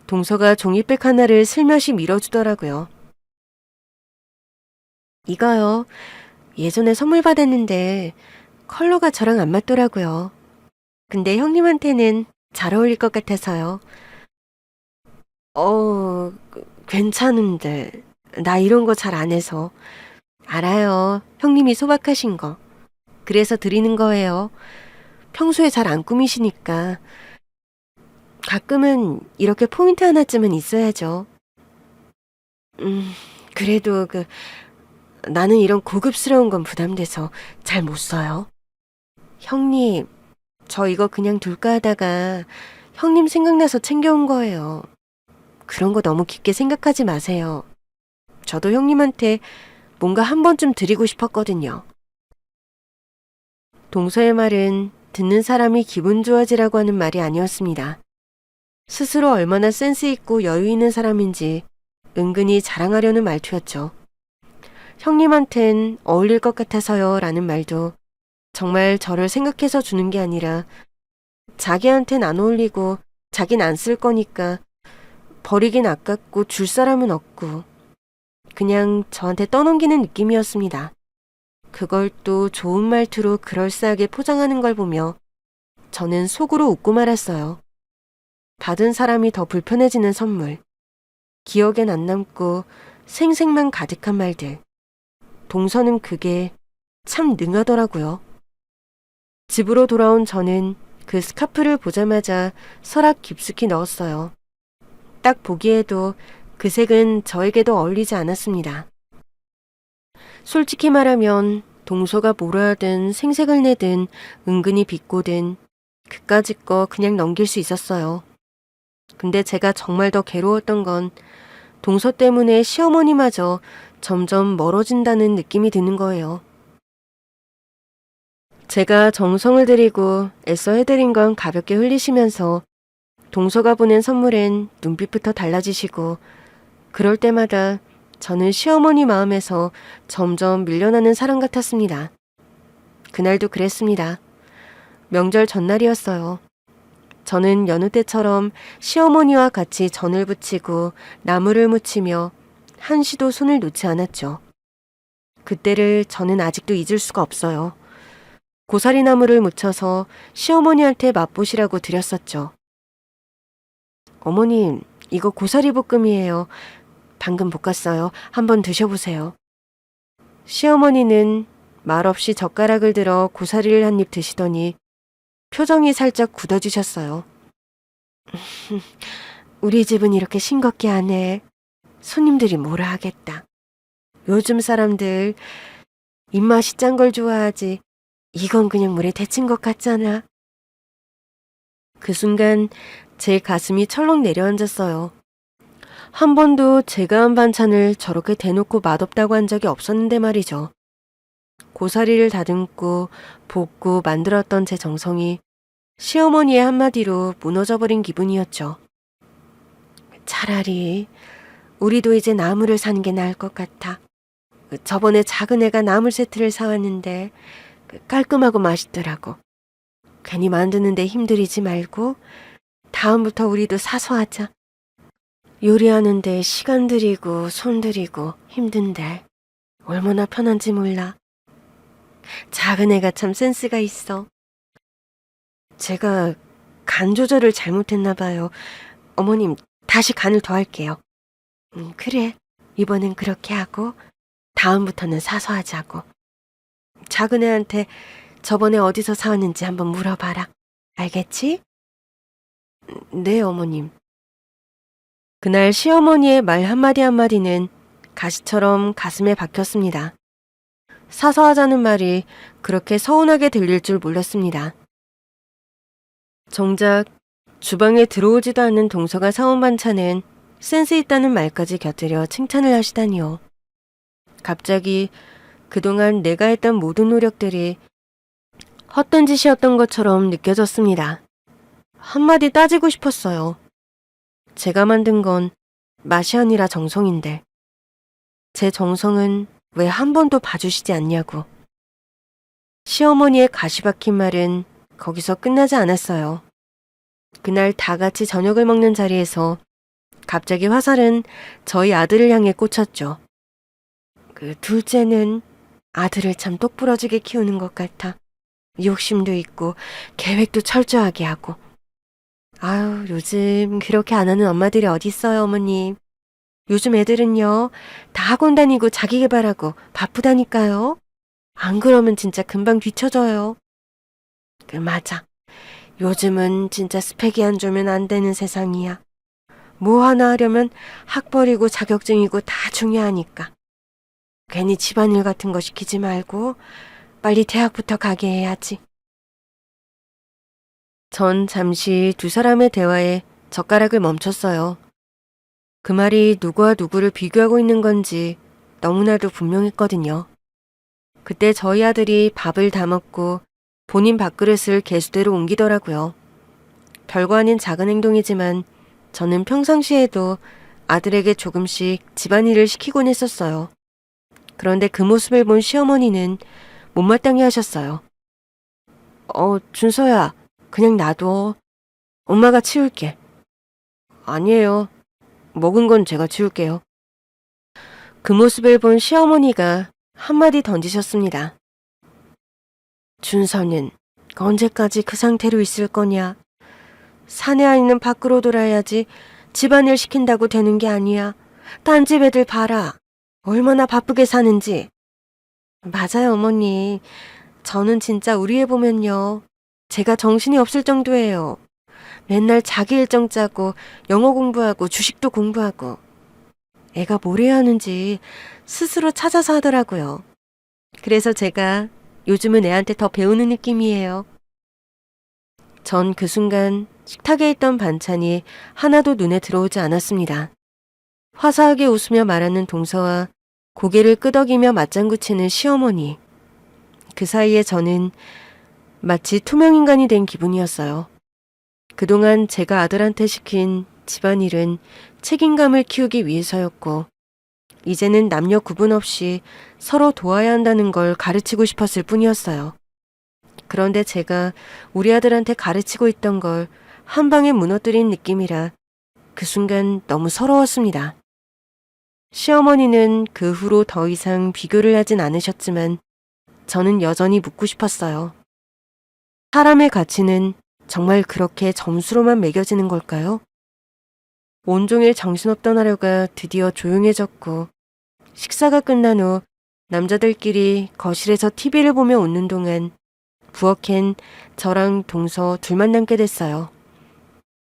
동서가 종이백 하나를 슬며시 밀어주더라고요. 이거요. 예전에 선물 받았는데 컬러가 저랑 안 맞더라고요. 근데 형님한테는 잘 어울릴 것 같아서요. 괜찮은데. 나 이런 거 잘 안 해서. 알아요. 형님이 소박하신 거. 그래서 드리는 거예요. 평소에 잘 안 꾸미시니까. 가끔은 이렇게 포인트 하나쯤은 있어야죠. 그래도 나는 이런 고급스러운 건 부담돼서 잘 못 써요. 형님, 저 이거 그냥 둘까 하다가 형님 생각나서 챙겨온 거예요. 그런 거 너무 깊게 생각하지 마세요. 저도 형님한테 뭔가 한 번쯤 드리고 싶었거든요. 동서의 말은 듣는 사람이 기분 좋아지라고 하는 말이 아니었습니다. 스스로 얼마나 센스 있고 여유 있는 사람인지 은근히 자랑하려는 말투였죠. 형님한텐 어울릴 것 같아서요 라는 말도 정말 저를 생각해서 주는 게 아니라 자기한텐 안 어울리고 자긴 안 쓸 거니까 버리긴 아깝고 줄 사람은 없고 그냥 저한테 떠넘기는 느낌이었습니다. 그걸 또 좋은 말투로 그럴싸하게 포장하는 걸 보며 저는 속으로 웃고 말았어요. 받은 사람이 더 불편해지는 선물. 기억엔 안 남고 생색만 가득한 말들. 동서는 그게 참 능하더라고요. 집으로 돌아온 저는 그 스카프를 보자마자 서랍 깊숙이 넣었어요. 딱 보기에도 그 색은 저에게도 어울리지 않았습니다. 솔직히 말하면 동서가 뭐라 하든 생색을 내든 은근히 비꼬든 그까짓 거 그냥 넘길 수 있었어요. 근데 제가 정말 더 괴로웠던 건 동서 때문에 시어머니마저 점점 멀어진다는 느낌이 드는 거예요. 제가 정성을 들이고 애써 해드린 건 가볍게 흘리시면서 동서가 보낸 선물엔 눈빛부터 달라지시고 그럴 때마다 저는 시어머니 마음에서 점점 밀려나는 사람 같았습니다. 그날도 그랬습니다. 명절 전날이었어요. 저는 여느 때처럼 시어머니와 같이 전을 부치고 나무를 묻히며 한시도 손을 놓지 않았죠. 그때를 저는 아직도 잊을 수가 없어요. 고사리나물을 무쳐서 시어머니한테 맛보시라고 드렸었죠. 어머님, 이거 고사리 볶음이에요. 방금 볶았어요. 한번 드셔보세요. 시어머니는 말없이 젓가락을 들어 고사리를 한 입 드시더니 표정이 살짝 굳어지셨어요. 우리 집은 이렇게 싱겁게 안 해. 손님들이 뭐라 하겠다. 요즘 사람들 입맛이 짠 걸 좋아하지. 이건 그냥 물에 데친 것 같잖아. 그 순간 제 가슴이 철렁 내려앉았어요. 한 번도 제가 한 반찬을 저렇게 대놓고 맛없다고 한 적이 없었는데 말이죠. 고사리를 다듬고 볶고 만들었던 제 정성이 시어머니의 한마디로 무너져버린 기분이었죠. 차라리 우리도 이제 나물을 사는 게 나을 것 같아. 저번에 작은 애가 나물 세트를 사왔는데 깔끔하고 맛있더라고. 괜히 만드는데 힘들이지 말고 다음부터 우리도 사서 하자. 요리하는데 시간 들이고 손 들이고 힘든데 얼마나 편한지 몰라. 작은 애가 참 센스가 있어. 제가 간 조절을 잘못했나 봐요. 어머님, 다시 간을 더할게요. 그래, 이번엔 그렇게 하고 다음부터는 사서 하자고. 작은 애한테 저번에 어디서 사왔는지 한번 물어봐라. 알겠지? 네, 어머님. 그날 시어머니의 말 한마디 한마디는 가시처럼 가슴에 박혔습니다. 사서 하자는 말이 그렇게 서운하게 들릴 줄 몰랐습니다. 정작 주방에 들어오지도 않는 동서가 사온 반찬은 센스 있다는 말까지 곁들여 칭찬을 하시다니요. 갑자기 그동안 내가 했던 모든 노력들이 헛된 짓이었던 것처럼 느껴졌습니다. 한마디 따지고 싶었어요. 제가 만든 건 맛이 아니라 정성인데 제 정성은 왜 한 번도 봐주시지 않냐고. 시어머니의 가시 박힌 말은 거기서 끝나지 않았어요. 그날 다 같이 저녁을 먹는 자리에서 갑자기 화살은 저희 아들을 향해 꽂혔죠. 그 둘째는 아들을 참 똑부러지게 키우는 것 같아. 욕심도 있고 계획도 철저하게 하고. 아유, 요즘 그렇게 안 하는 엄마들이 어딨어요, 어머님. 요즘 애들은요, 다 학원 다니고 자기 개발하고 바쁘다니까요. 안 그러면 진짜 금방 뒤처져요. 맞아. 요즘은 진짜 스펙이 안 좋으면 안 되는 세상이야. 뭐 하나 하려면 학벌이고 자격증이고 다 중요하니까. 괜히 집안일 같은 거 시키지 말고 빨리 대학부터 가게 해야지. 전 잠시 두 사람의 대화에 젓가락을 멈췄어요. 그 말이 누구와 누구를 비교하고 있는 건지 너무나도 분명했거든요. 그때 저희 아들이 밥을 다 먹고 본인 밥그릇을 개수대로 옮기더라고요. 별거 아닌 작은 행동이지만 저는 평상시에도 아들에게 조금씩 집안일을 시키곤 했었어요. 그런데 그 모습을 본 시어머니는 못마땅해 하셨어요. 준서야, 그냥 놔둬. 엄마가 치울게. 아니에요. 먹은 건 제가 치울게요. 그 모습을 본 시어머니가 한마디 던지셨습니다. 준서는 언제까지 그 상태로 있을 거냐? 사내 아이는 밖으로 돌아야지 집안일 시킨다고 되는 게 아니야. 딴 집 애들 봐라. 얼마나 바쁘게 사는지. 맞아요, 어머니. 저는 진짜 우리 애 보면요. 제가 정신이 없을 정도예요. 맨날 자기 일정 짜고 영어 공부하고 주식도 공부하고. 애가 뭘 해야 하는지 스스로 찾아서 하더라고요. 그래서 제가 요즘은 애한테 더 배우는 느낌이에요. 전 그 순간 식탁에 있던 반찬이 하나도 눈에 들어오지 않았습니다. 화사하게 웃으며 말하는 동서와 고개를 끄덕이며 맞장구 치는 시어머니. 그 사이에 저는 마치 투명인간이 된 기분이었어요. 그동안 제가 아들한테 시킨 집안일은 책임감을 키우기 위해서였고 이제는 남녀 구분 없이 서로 도와야 한다는 걸 가르치고 싶었을 뿐이었어요. 그런데 제가 우리 아들한테 가르치고 있던 걸 한 방에 무너뜨린 느낌이라 그 순간 너무 서러웠습니다. 시어머니는 그 후로 더 이상 비교를 하진 않으셨지만 저는 여전히 묻고 싶었어요. 사람의 가치는 정말 그렇게 점수로만 매겨지는 걸까요? 온종일 정신없던 하루가 드디어 조용해졌고 식사가 끝난 후 남자들끼리 거실에서 TV를 보며 웃는 동안 부엌엔 저랑 동서 둘만 남게 됐어요.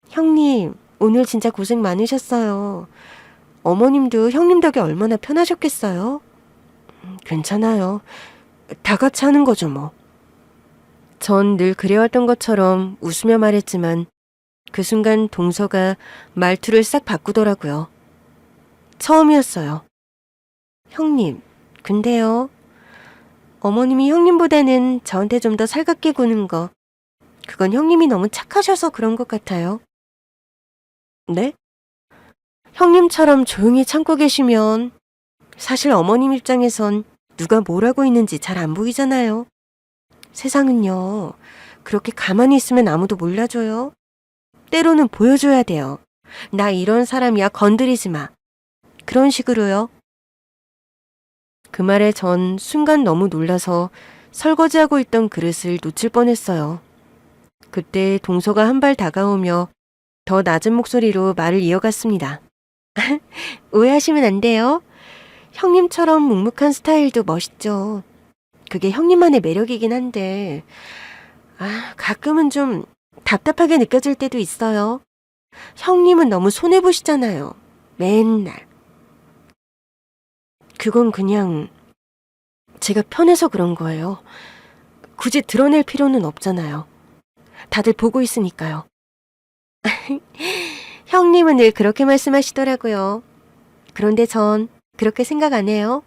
형님, 오늘 진짜 고생 많으셨어요. 어머님도 형님 덕에 얼마나 편하셨겠어요? 괜찮아요. 다 같이 하는 거죠, 뭐. 전 늘 그래왔던 것처럼 웃으며 말했지만 그 순간 동서가 말투를 싹 바꾸더라고요. 처음이었어요. 형님, 근데요. 어머님이 형님보다는 저한테 좀 더 살갑게 구는 거. 그건 형님이 너무 착하셔서 그런 것 같아요. 네? 형님처럼 조용히 참고 계시면 사실 어머님 입장에선 누가 뭘 하고 있는지 잘 안 보이잖아요. 세상은요, 그렇게 가만히 있으면 아무도 몰라줘요. 때로는 보여줘야 돼요. 나 이런 사람이야, 건드리지 마. 그런 식으로요. 그 말에 전 순간 너무 놀라서 설거지하고 있던 그릇을 놓칠 뻔했어요. 그때 동서가 한 발 다가오며 더 낮은 목소리로 말을 이어갔습니다. 오해하시면 안 돼요. 형님처럼 묵묵한 스타일도 멋있죠. 그게 형님만의 매력이긴 한데, 가끔은 좀 답답하게 느껴질 때도 있어요. 형님은 너무 손해보시잖아요. 맨날. 그건 그냥 제가 편해서 그런 거예요. 굳이 드러낼 필요는 없잖아요. 다들 보고 있으니까요. 형님은 늘 그렇게 말씀하시더라고요. 그런데 전 그렇게 생각 안 해요.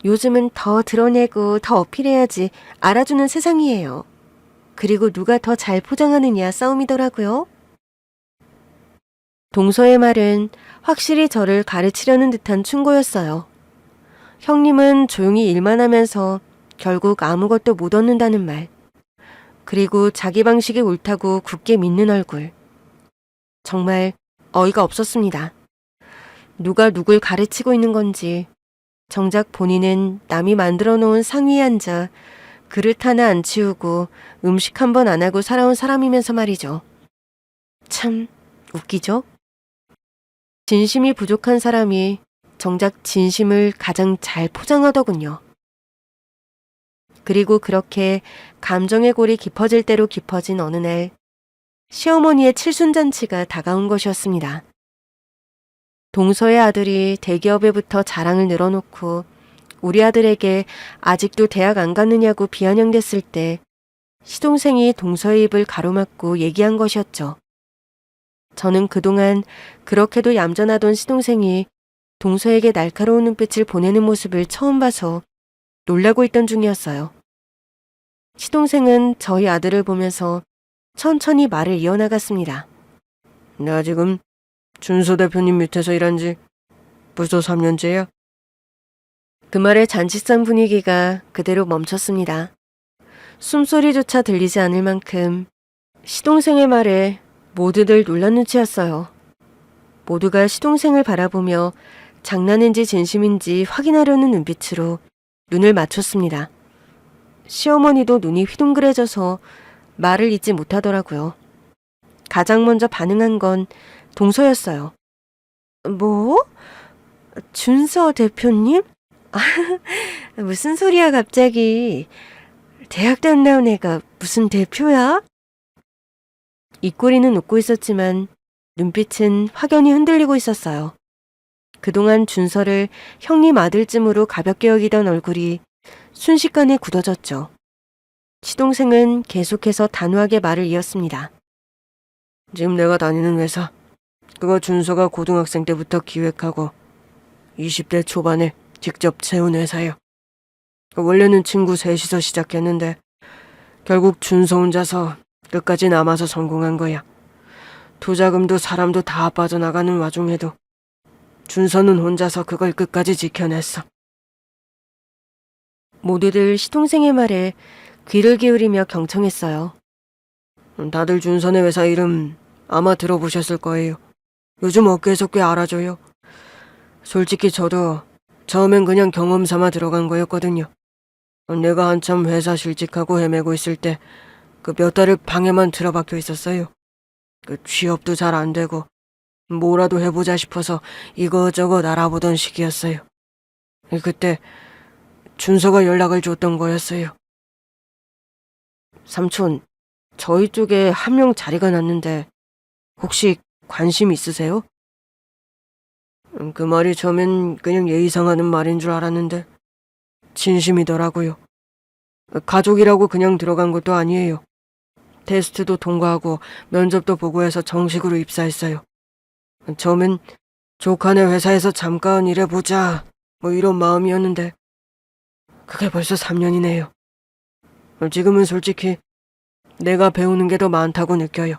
요즘은 더 드러내고 더 어필해야지 알아주는 세상이에요. 그리고 누가 더 잘 포장하느냐 싸움이더라고요. 동서의 말은 확실히 저를 가르치려는 듯한 충고였어요. 형님은 조용히 일만 하면서 결국 아무것도 못 얻는다는 말. 그리고 자기 방식이 옳다고 굳게 믿는 얼굴. 정말 어이가 없었습니다. 누가 누굴 가르치고 있는 건지 정작 본인은 남이 만들어 놓은 상위에 앉아 그릇 하나 안 치우고 음식 한 번 안 하고 살아온 사람이면서 말이죠. 참 웃기죠? 진심이 부족한 사람이 정작 진심을 가장 잘 포장하더군요. 그리고 그렇게 감정의 골이 깊어질 대로 깊어진 어느 날 시어머니의 칠순잔치가 다가온 것이었습니다. 동서의 아들이 대기업에부터 자랑을 늘어놓고 우리 아들에게 아직도 대학 안 갔느냐고 비아냥댔을 때 시동생이 동서의 입을 가로막고 얘기한 것이었죠. 저는 그동안 그렇게도 얌전하던 시동생이 동서에게 날카로운 눈빛을 보내는 모습을 처음 봐서 놀라고 있던 중이었어요. 시동생은 저희 아들을 보면서 천천히 말을 이어나갔습니다. 나 지금 준서 대표님 밑에서 일한 지 벌써 3년째야. 그 말에 잔치상 분위기가 그대로 멈췄습니다. 숨소리조차 들리지 않을 만큼 시동생의 말에 모두들 놀란 눈치였어요. 모두가 시동생을 바라보며 장난인지 진심인지 확인하려는 눈빛으로 눈을 맞췄습니다. 시어머니도 눈이 휘둥그레져서 말을 잇지 못하더라고요. 가장 먼저 반응한 건 동서였어요. 뭐? 준서 대표님? 무슨 소리야 갑자기. 대학도 안 나온 애가 무슨 대표야? 입꼬리는 웃고 있었지만 눈빛은 확연히 흔들리고 있었어요. 그동안 준서를 형님 아들쯤으로 가볍게 여기던 얼굴이 순식간에 굳어졌죠. 시동생은 계속해서 단호하게 말을 이었습니다. 지금 내가 다니는 회사, 그거 준서가 고등학생 때부터 기획하고 20대 초반에 직접 채운 회사요. 원래는 친구 셋이서 시작했는데 결국 준서 혼자서 끝까지 남아서 성공한 거야. 투자금도 사람도 다 빠져나가는 와중에도 준서는 혼자서 그걸 끝까지 지켜냈어. 모두들 시동생의 말에 귀를 기울이며 경청했어요. 다들 준서네 회사 이름 아마 들어보셨을 거예요. 요즘 업계에서 꽤 알아줘요. 솔직히 저도 처음엔 그냥 경험 삼아 들어간 거였거든요. 내가 한참 회사 실직하고 헤매고 있을 때 그 몇 달을 방에만 틀어박혀 있었어요. 그 취업도 잘 안 되고 뭐라도 해보자 싶어서 이것저것 알아보던 시기였어요. 그때 준서가 연락을 줬던 거였어요. 삼촌, 저희 쪽에 한 명 자리가 났는데 혹시 관심 있으세요? 그 말이 처음엔 그냥 예의상하는 말인 줄 알았는데 진심이더라고요. 가족이라고 그냥 들어간 것도 아니에요. 테스트도 통과하고 면접도 보고해서 정식으로 입사했어요. 처음엔 조카네 회사에서 잠깐 일해보자 뭐 이런 마음이었는데 그게 벌써 3년이네요. 지금은 솔직히 내가 배우는 게 더 많다고 느껴요.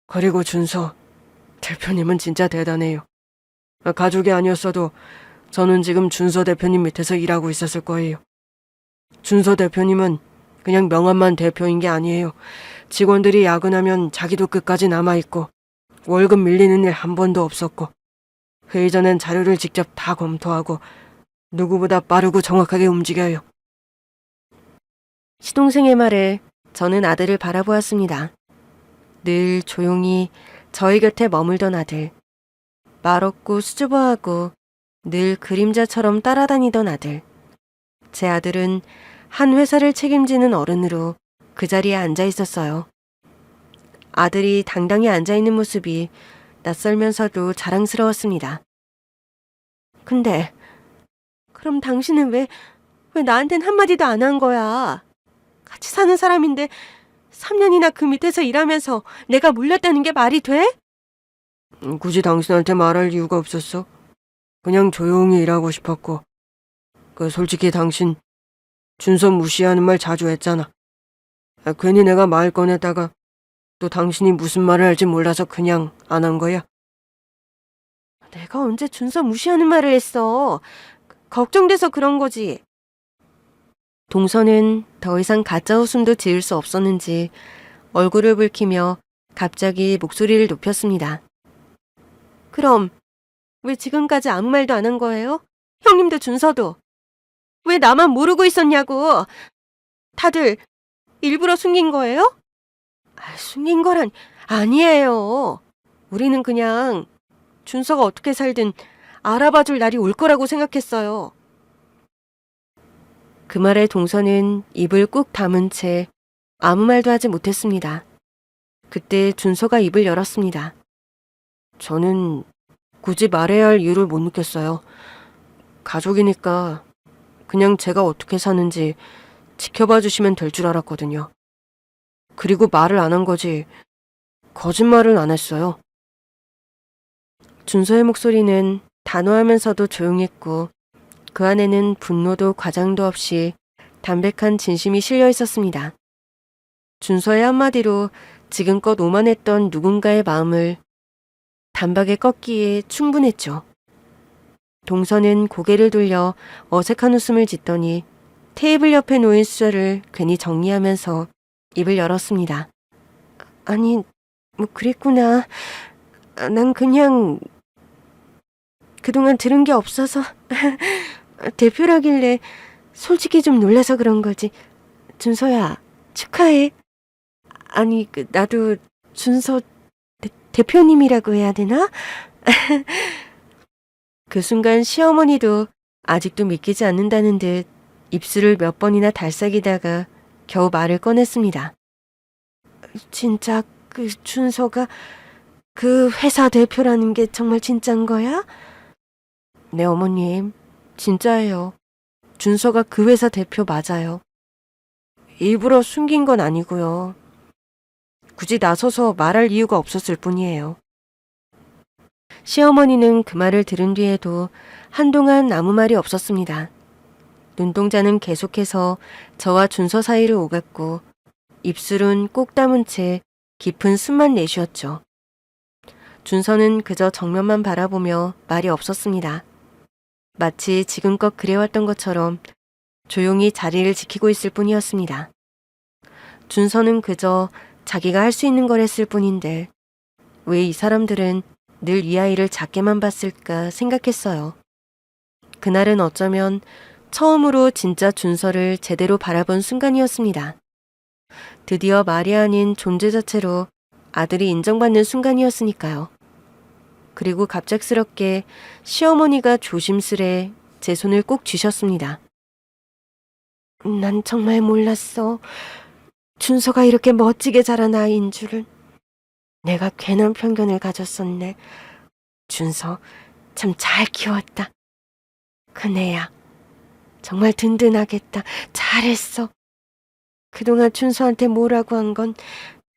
그리고 준서 대표님은 진짜 대단해요. 가족이 아니었어도 저는 지금 준서 대표님 밑에서 일하고 있었을 거예요. 준서 대표님은 그냥 명함만 대표인 게 아니에요. 직원들이 야근하면 자기도 끝까지 남아있고 월급 밀리는 일 한 번도 없었고 회의 전엔 자료를 직접 다 검토하고 누구보다 빠르고 정확하게 움직여요. 시동생의 말에 저는 아들을 바라보았습니다. 늘 조용히 저희 곁에 머물던 아들. 말 없고 수줍어하고 늘 그림자처럼 따라다니던 아들. 제 아들은 한 회사를 책임지는 어른으로 그 자리에 앉아 있었어요. 아들이 당당히 앉아있는 모습이 낯설면서도 자랑스러웠습니다. 근데 그럼 당신은 왜 나한텐 한마디도 안 한 거야? 같이 사는 사람인데 3년이나 그 밑에서 일하면서 내가 몰랐다는 게 말이 돼? 굳이 당신한테 말할 이유가 없었어. 그냥 조용히 일하고 싶었고 솔직히 당신 준서 무시하는 말 자주 했잖아. 괜히 내가 말 꺼냈다가 또 당신이 무슨 말을 할지 몰라서 그냥 안 한 거야. 내가 언제 준서 무시하는 말을 했어. 걱정돼서 그런 거지. 동서는 더 이상 가짜 웃음도 지을 수 없었는지 얼굴을 붉히며 갑자기 목소리를 높였습니다. 그럼 왜 지금까지 아무 말도 안 한 거예요? 형님도 준서도. 왜 나만 모르고 있었냐고. 다들 일부러 숨긴 거예요? 숨긴 거란 아니에요. 우리는 그냥 준서가 어떻게 살든 알아봐줄 날이 올 거라고 생각했어요. 그 말에 동서는 입을 꾹 다문 채 아무 말도 하지 못했습니다. 그때 준서가 입을 열었습니다. 저는 굳이 말해야 할 이유를 못 느꼈어요. 가족이니까 그냥 제가 어떻게 사는지 지켜봐 주시면 될 줄 알았거든요. 그리고 말을 안 한 거지 거짓말은 안 했어요. 준서의 목소리는 단호하면서도 조용했고 그 안에는 분노도 과장도 없이 담백한 진심이 실려 있었습니다. 준서의 한마디로 지금껏 오만했던 누군가의 마음을 단박에 꺾기에 충분했죠. 동서는 고개를 돌려 어색한 웃음을 짓더니 테이블 옆에 놓인 수저를 괜히 정리하면서 입을 열었습니다. 아니, 뭐 그랬구나. 난 그냥 그동안 들은 게 없어서 대표라길래 솔직히 좀 놀라서 그런 거지. 준서야, 축하해. 아니, 나도 준서 대표님이라고 해야 되나? 그 순간 시어머니도 아직도 믿기지 않는다는 듯 입술을 몇 번이나 달싹이다가 겨우 말을 꺼냈습니다. 진짜 그 준서가 그 회사 대표라는 게 정말 진짠 거야? 네, 어머님. 진짜예요. 준서가 그 회사 대표 맞아요. 일부러 숨긴 건 아니고요. 굳이 나서서 말할 이유가 없었을 뿐이에요. 시어머니는 그 말을 들은 뒤에도 한동안 아무 말이 없었습니다. 눈동자는 계속해서 저와 준서 사이를 오갔고 입술은 꼭 다문 채 깊은 숨만 내쉬었죠. 준서는 그저 정면만 바라보며 말이 없었습니다. 마치 지금껏 그래왔던 것처럼 조용히 자리를 지키고 있을 뿐이었습니다. 준서는 그저 자기가 할 수 있는 걸 했을 뿐인데 왜 이 사람들은 늘 이 아이를 작게만 봤을까 생각했어요. 그날은 어쩌면 처음으로 진짜 준서를 제대로 바라본 순간이었습니다. 드디어 말이 아닌 존재 자체로 아들이 인정받는 순간이었으니까요. 그리고 갑작스럽게 시어머니가 조심스레 제 손을 꼭 쥐셨습니다. 난 정말 몰랐어. 준서가 이렇게 멋지게 자란 아이인 줄은. 내가 괜한 편견을 가졌었네. 준서 참 잘 키웠다. 그네야. 정말 든든하겠다. 잘했어. 그동안 준서한테 뭐라고 한 건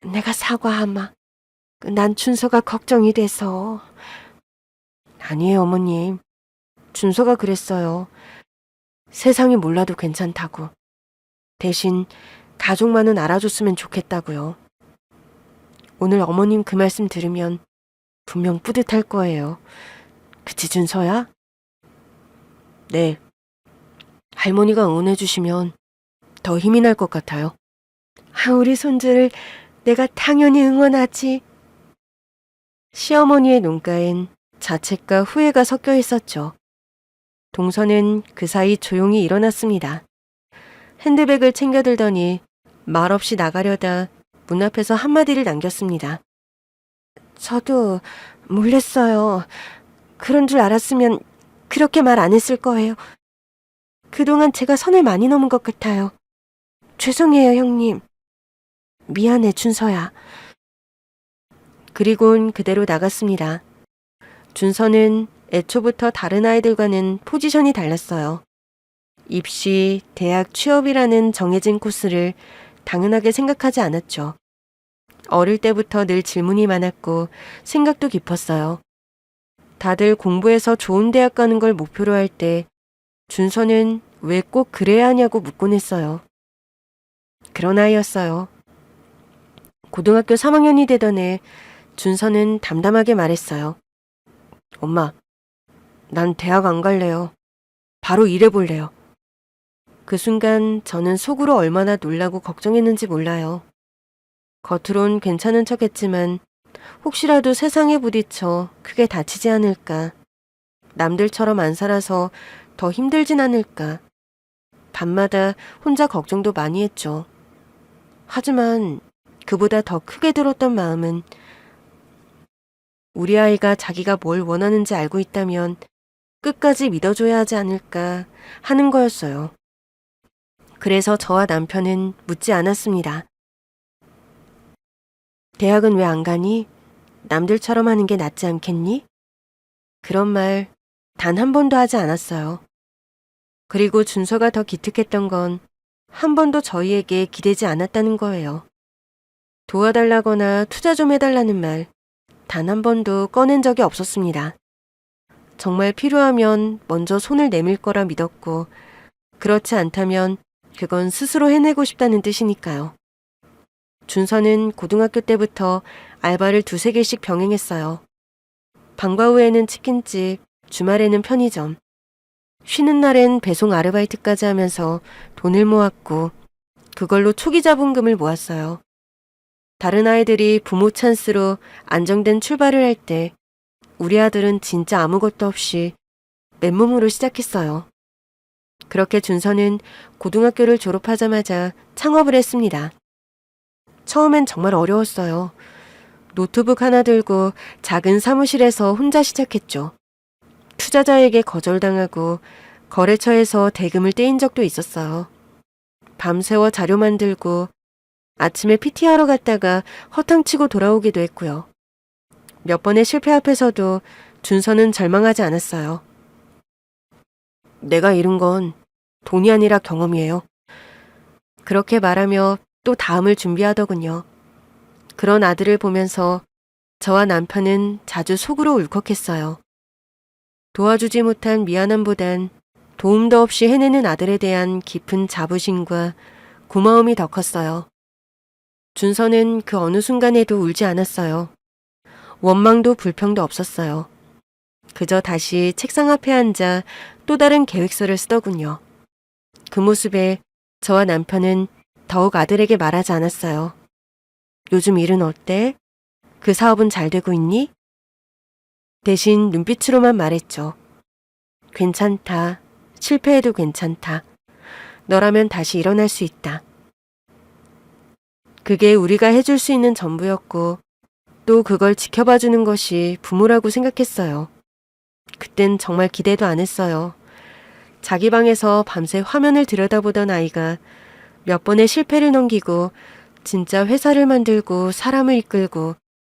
내가 사과하마. 난 준서가 걱정이 돼서. 아니에요, 어머님. 준서가 그랬어요. 세상이 몰라도 괜찮다고. 대신 가족만은 알아줬으면 좋겠다고요. 오늘 어머님 그 말씀 들으면 분명 뿌듯할 거예요. 그치, 준서야? 네. 할머니가 응원해주시면 더 힘이 날 것 같아요. 우리 손주를 내가 당연히 응원하지. 시어머니의 눈가엔 자책과 후회가 섞여 있었죠. 동서는 그 사이 조용히 일어났습니다. 핸드백을 챙겨들더니 말없이 나가려다 문 앞에서 한마디를 남겼습니다. 저도 몰랐어요. 그런 줄 알았으면 그렇게 말 안 했을 거예요. 그동안 제가 선을 많이 넘은 것 같아요. 죄송해요, 형님. 미안해, 준서야. 그리곤 그대로 나갔습니다. 준서는 애초부터 다른 아이들과는 포지션이 달랐어요. 입시, 대학 취업이라는 정해진 코스를 당연하게 생각하지 않았죠. 어릴 때부터 늘 질문이 많았고 생각도 깊었어요. 다들 공부해서 좋은 대학 가는 걸 목표로 할 때 준서는 왜 꼭 그래야 하냐고 묻곤 했어요. 그런 아이였어요. 고등학교 3학년이 되던 해 준서는 담담하게 말했어요. 엄마, 난 대학 안 갈래요. 바로 일해볼래요. 그 순간 저는 속으로 얼마나 놀라고 걱정했는지 몰라요. 겉으론 괜찮은 척 했지만 혹시라도 세상에 부딪혀 크게 다치지 않을까. 남들처럼 안 살아서 더 힘들진 않을까. 밤마다 혼자 걱정도 많이 했죠. 하지만 그보다 더 크게 들었던 마음은 우리 아이가 자기가 뭘 원하는지 알고 있다면 끝까지 믿어줘야 하지 않을까 하는 거였어요. 그래서 저와 남편은 묻지 않았습니다. 대학은 왜 안 가니? 남들처럼 하는 게 낫지 않겠니? 그런 말 단 한 번도 하지 않았어요. 그리고 준서가 더 기특했던 건 한 번도 저희에게 기대지 않았다는 거예요. 도와달라거나 투자 좀 해달라는 말 단 한 번도 꺼낸 적이 없었습니다. 정말 필요하면 먼저 손을 내밀 거라 믿었고 그렇지 않다면 그건 스스로 해내고 싶다는 뜻이니까요. 준서는 고등학교 때부터 알바를 2-3개씩 병행했어요. 방과 후에는 치킨집, 주말에는 편의점, 쉬는 날엔 배송 아르바이트까지 하면서 돈을 모았고 그걸로 초기 자본금을 모았어요. 다른 아이들이 부모 찬스로 안정된 출발을 할 때 우리 아들은 진짜 아무것도 없이 맨몸으로 시작했어요. 그렇게 준서는 고등학교를 졸업하자마자 창업을 했습니다. 처음엔 정말 어려웠어요. 노트북 하나 들고 작은 사무실에서 혼자 시작했죠. 투자자에게 거절당하고 거래처에서 대금을 떼인 적도 있었어요. 밤새워 자료 만들고 아침에 PT하러 갔다가 허탕치고 돌아오기도 했고요. 몇 번의 실패 앞에서도 준서는 절망하지 않았어요. 내가 이룬 건 돈이 아니라 경험이에요. 그렇게 말하며 또 다음을 준비하더군요. 그런 아들을 보면서 저와 남편은 자주 속으로 울컥했어요. 도와주지 못한 미안함보단 도움도 없이 해내는 아들에 대한 깊은 자부심과 고마움이 더 컸어요. 준서는 그 어느 순간에도 울지 않았어요. 원망도 불평도 없었어요. 그저 다시 책상 앞에 앉아 또 다른 계획서를 쓰더군요. 그 모습에 저와 남편은 더욱 아들에게 말하지 않았어요. 요즘 일은 어때? 그 사업은 잘 되고 있니? 대신 눈빛으로만 말했죠. 괜찮다. 실패해도 괜찮다. 너라면 다시 일어날 수 있다. 그게 우리가 해줄 수 있는 전부였고 또 그걸 지켜봐주는 것이 부모라고 생각했어요. 그땐 정말 기대도 안 했어요. 자기 방에서 밤새 화면을 들여다보던 아이가 몇 번의 실패를 넘기고 진짜 회사를 만들고 사람을 이끌고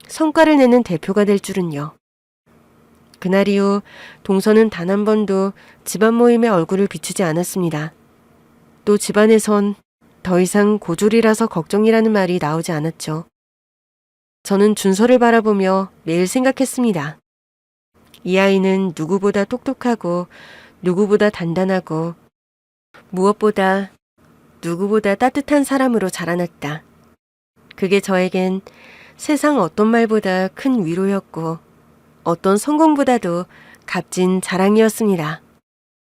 성과를 내는 대표가 될 줄은요. 그날 이후 동서는 단 한 번도 집안 모임에 얼굴을 비추지 않았습니다. 또 집안에선 더 이상 고졸이라서 걱정이라는 말이 나오지 않았죠. 저는 준서를 바라보며 매일 생각했습니다. 이 아이는 누구보다 똑똑하고 누구보다 단단하고 무엇보다 누구보다 따뜻한 사람으로 자라났다. 그게 저에겐 세상 어떤 말보다 큰 위로였고 어떤 성공보다도 값진 자랑이었습니다.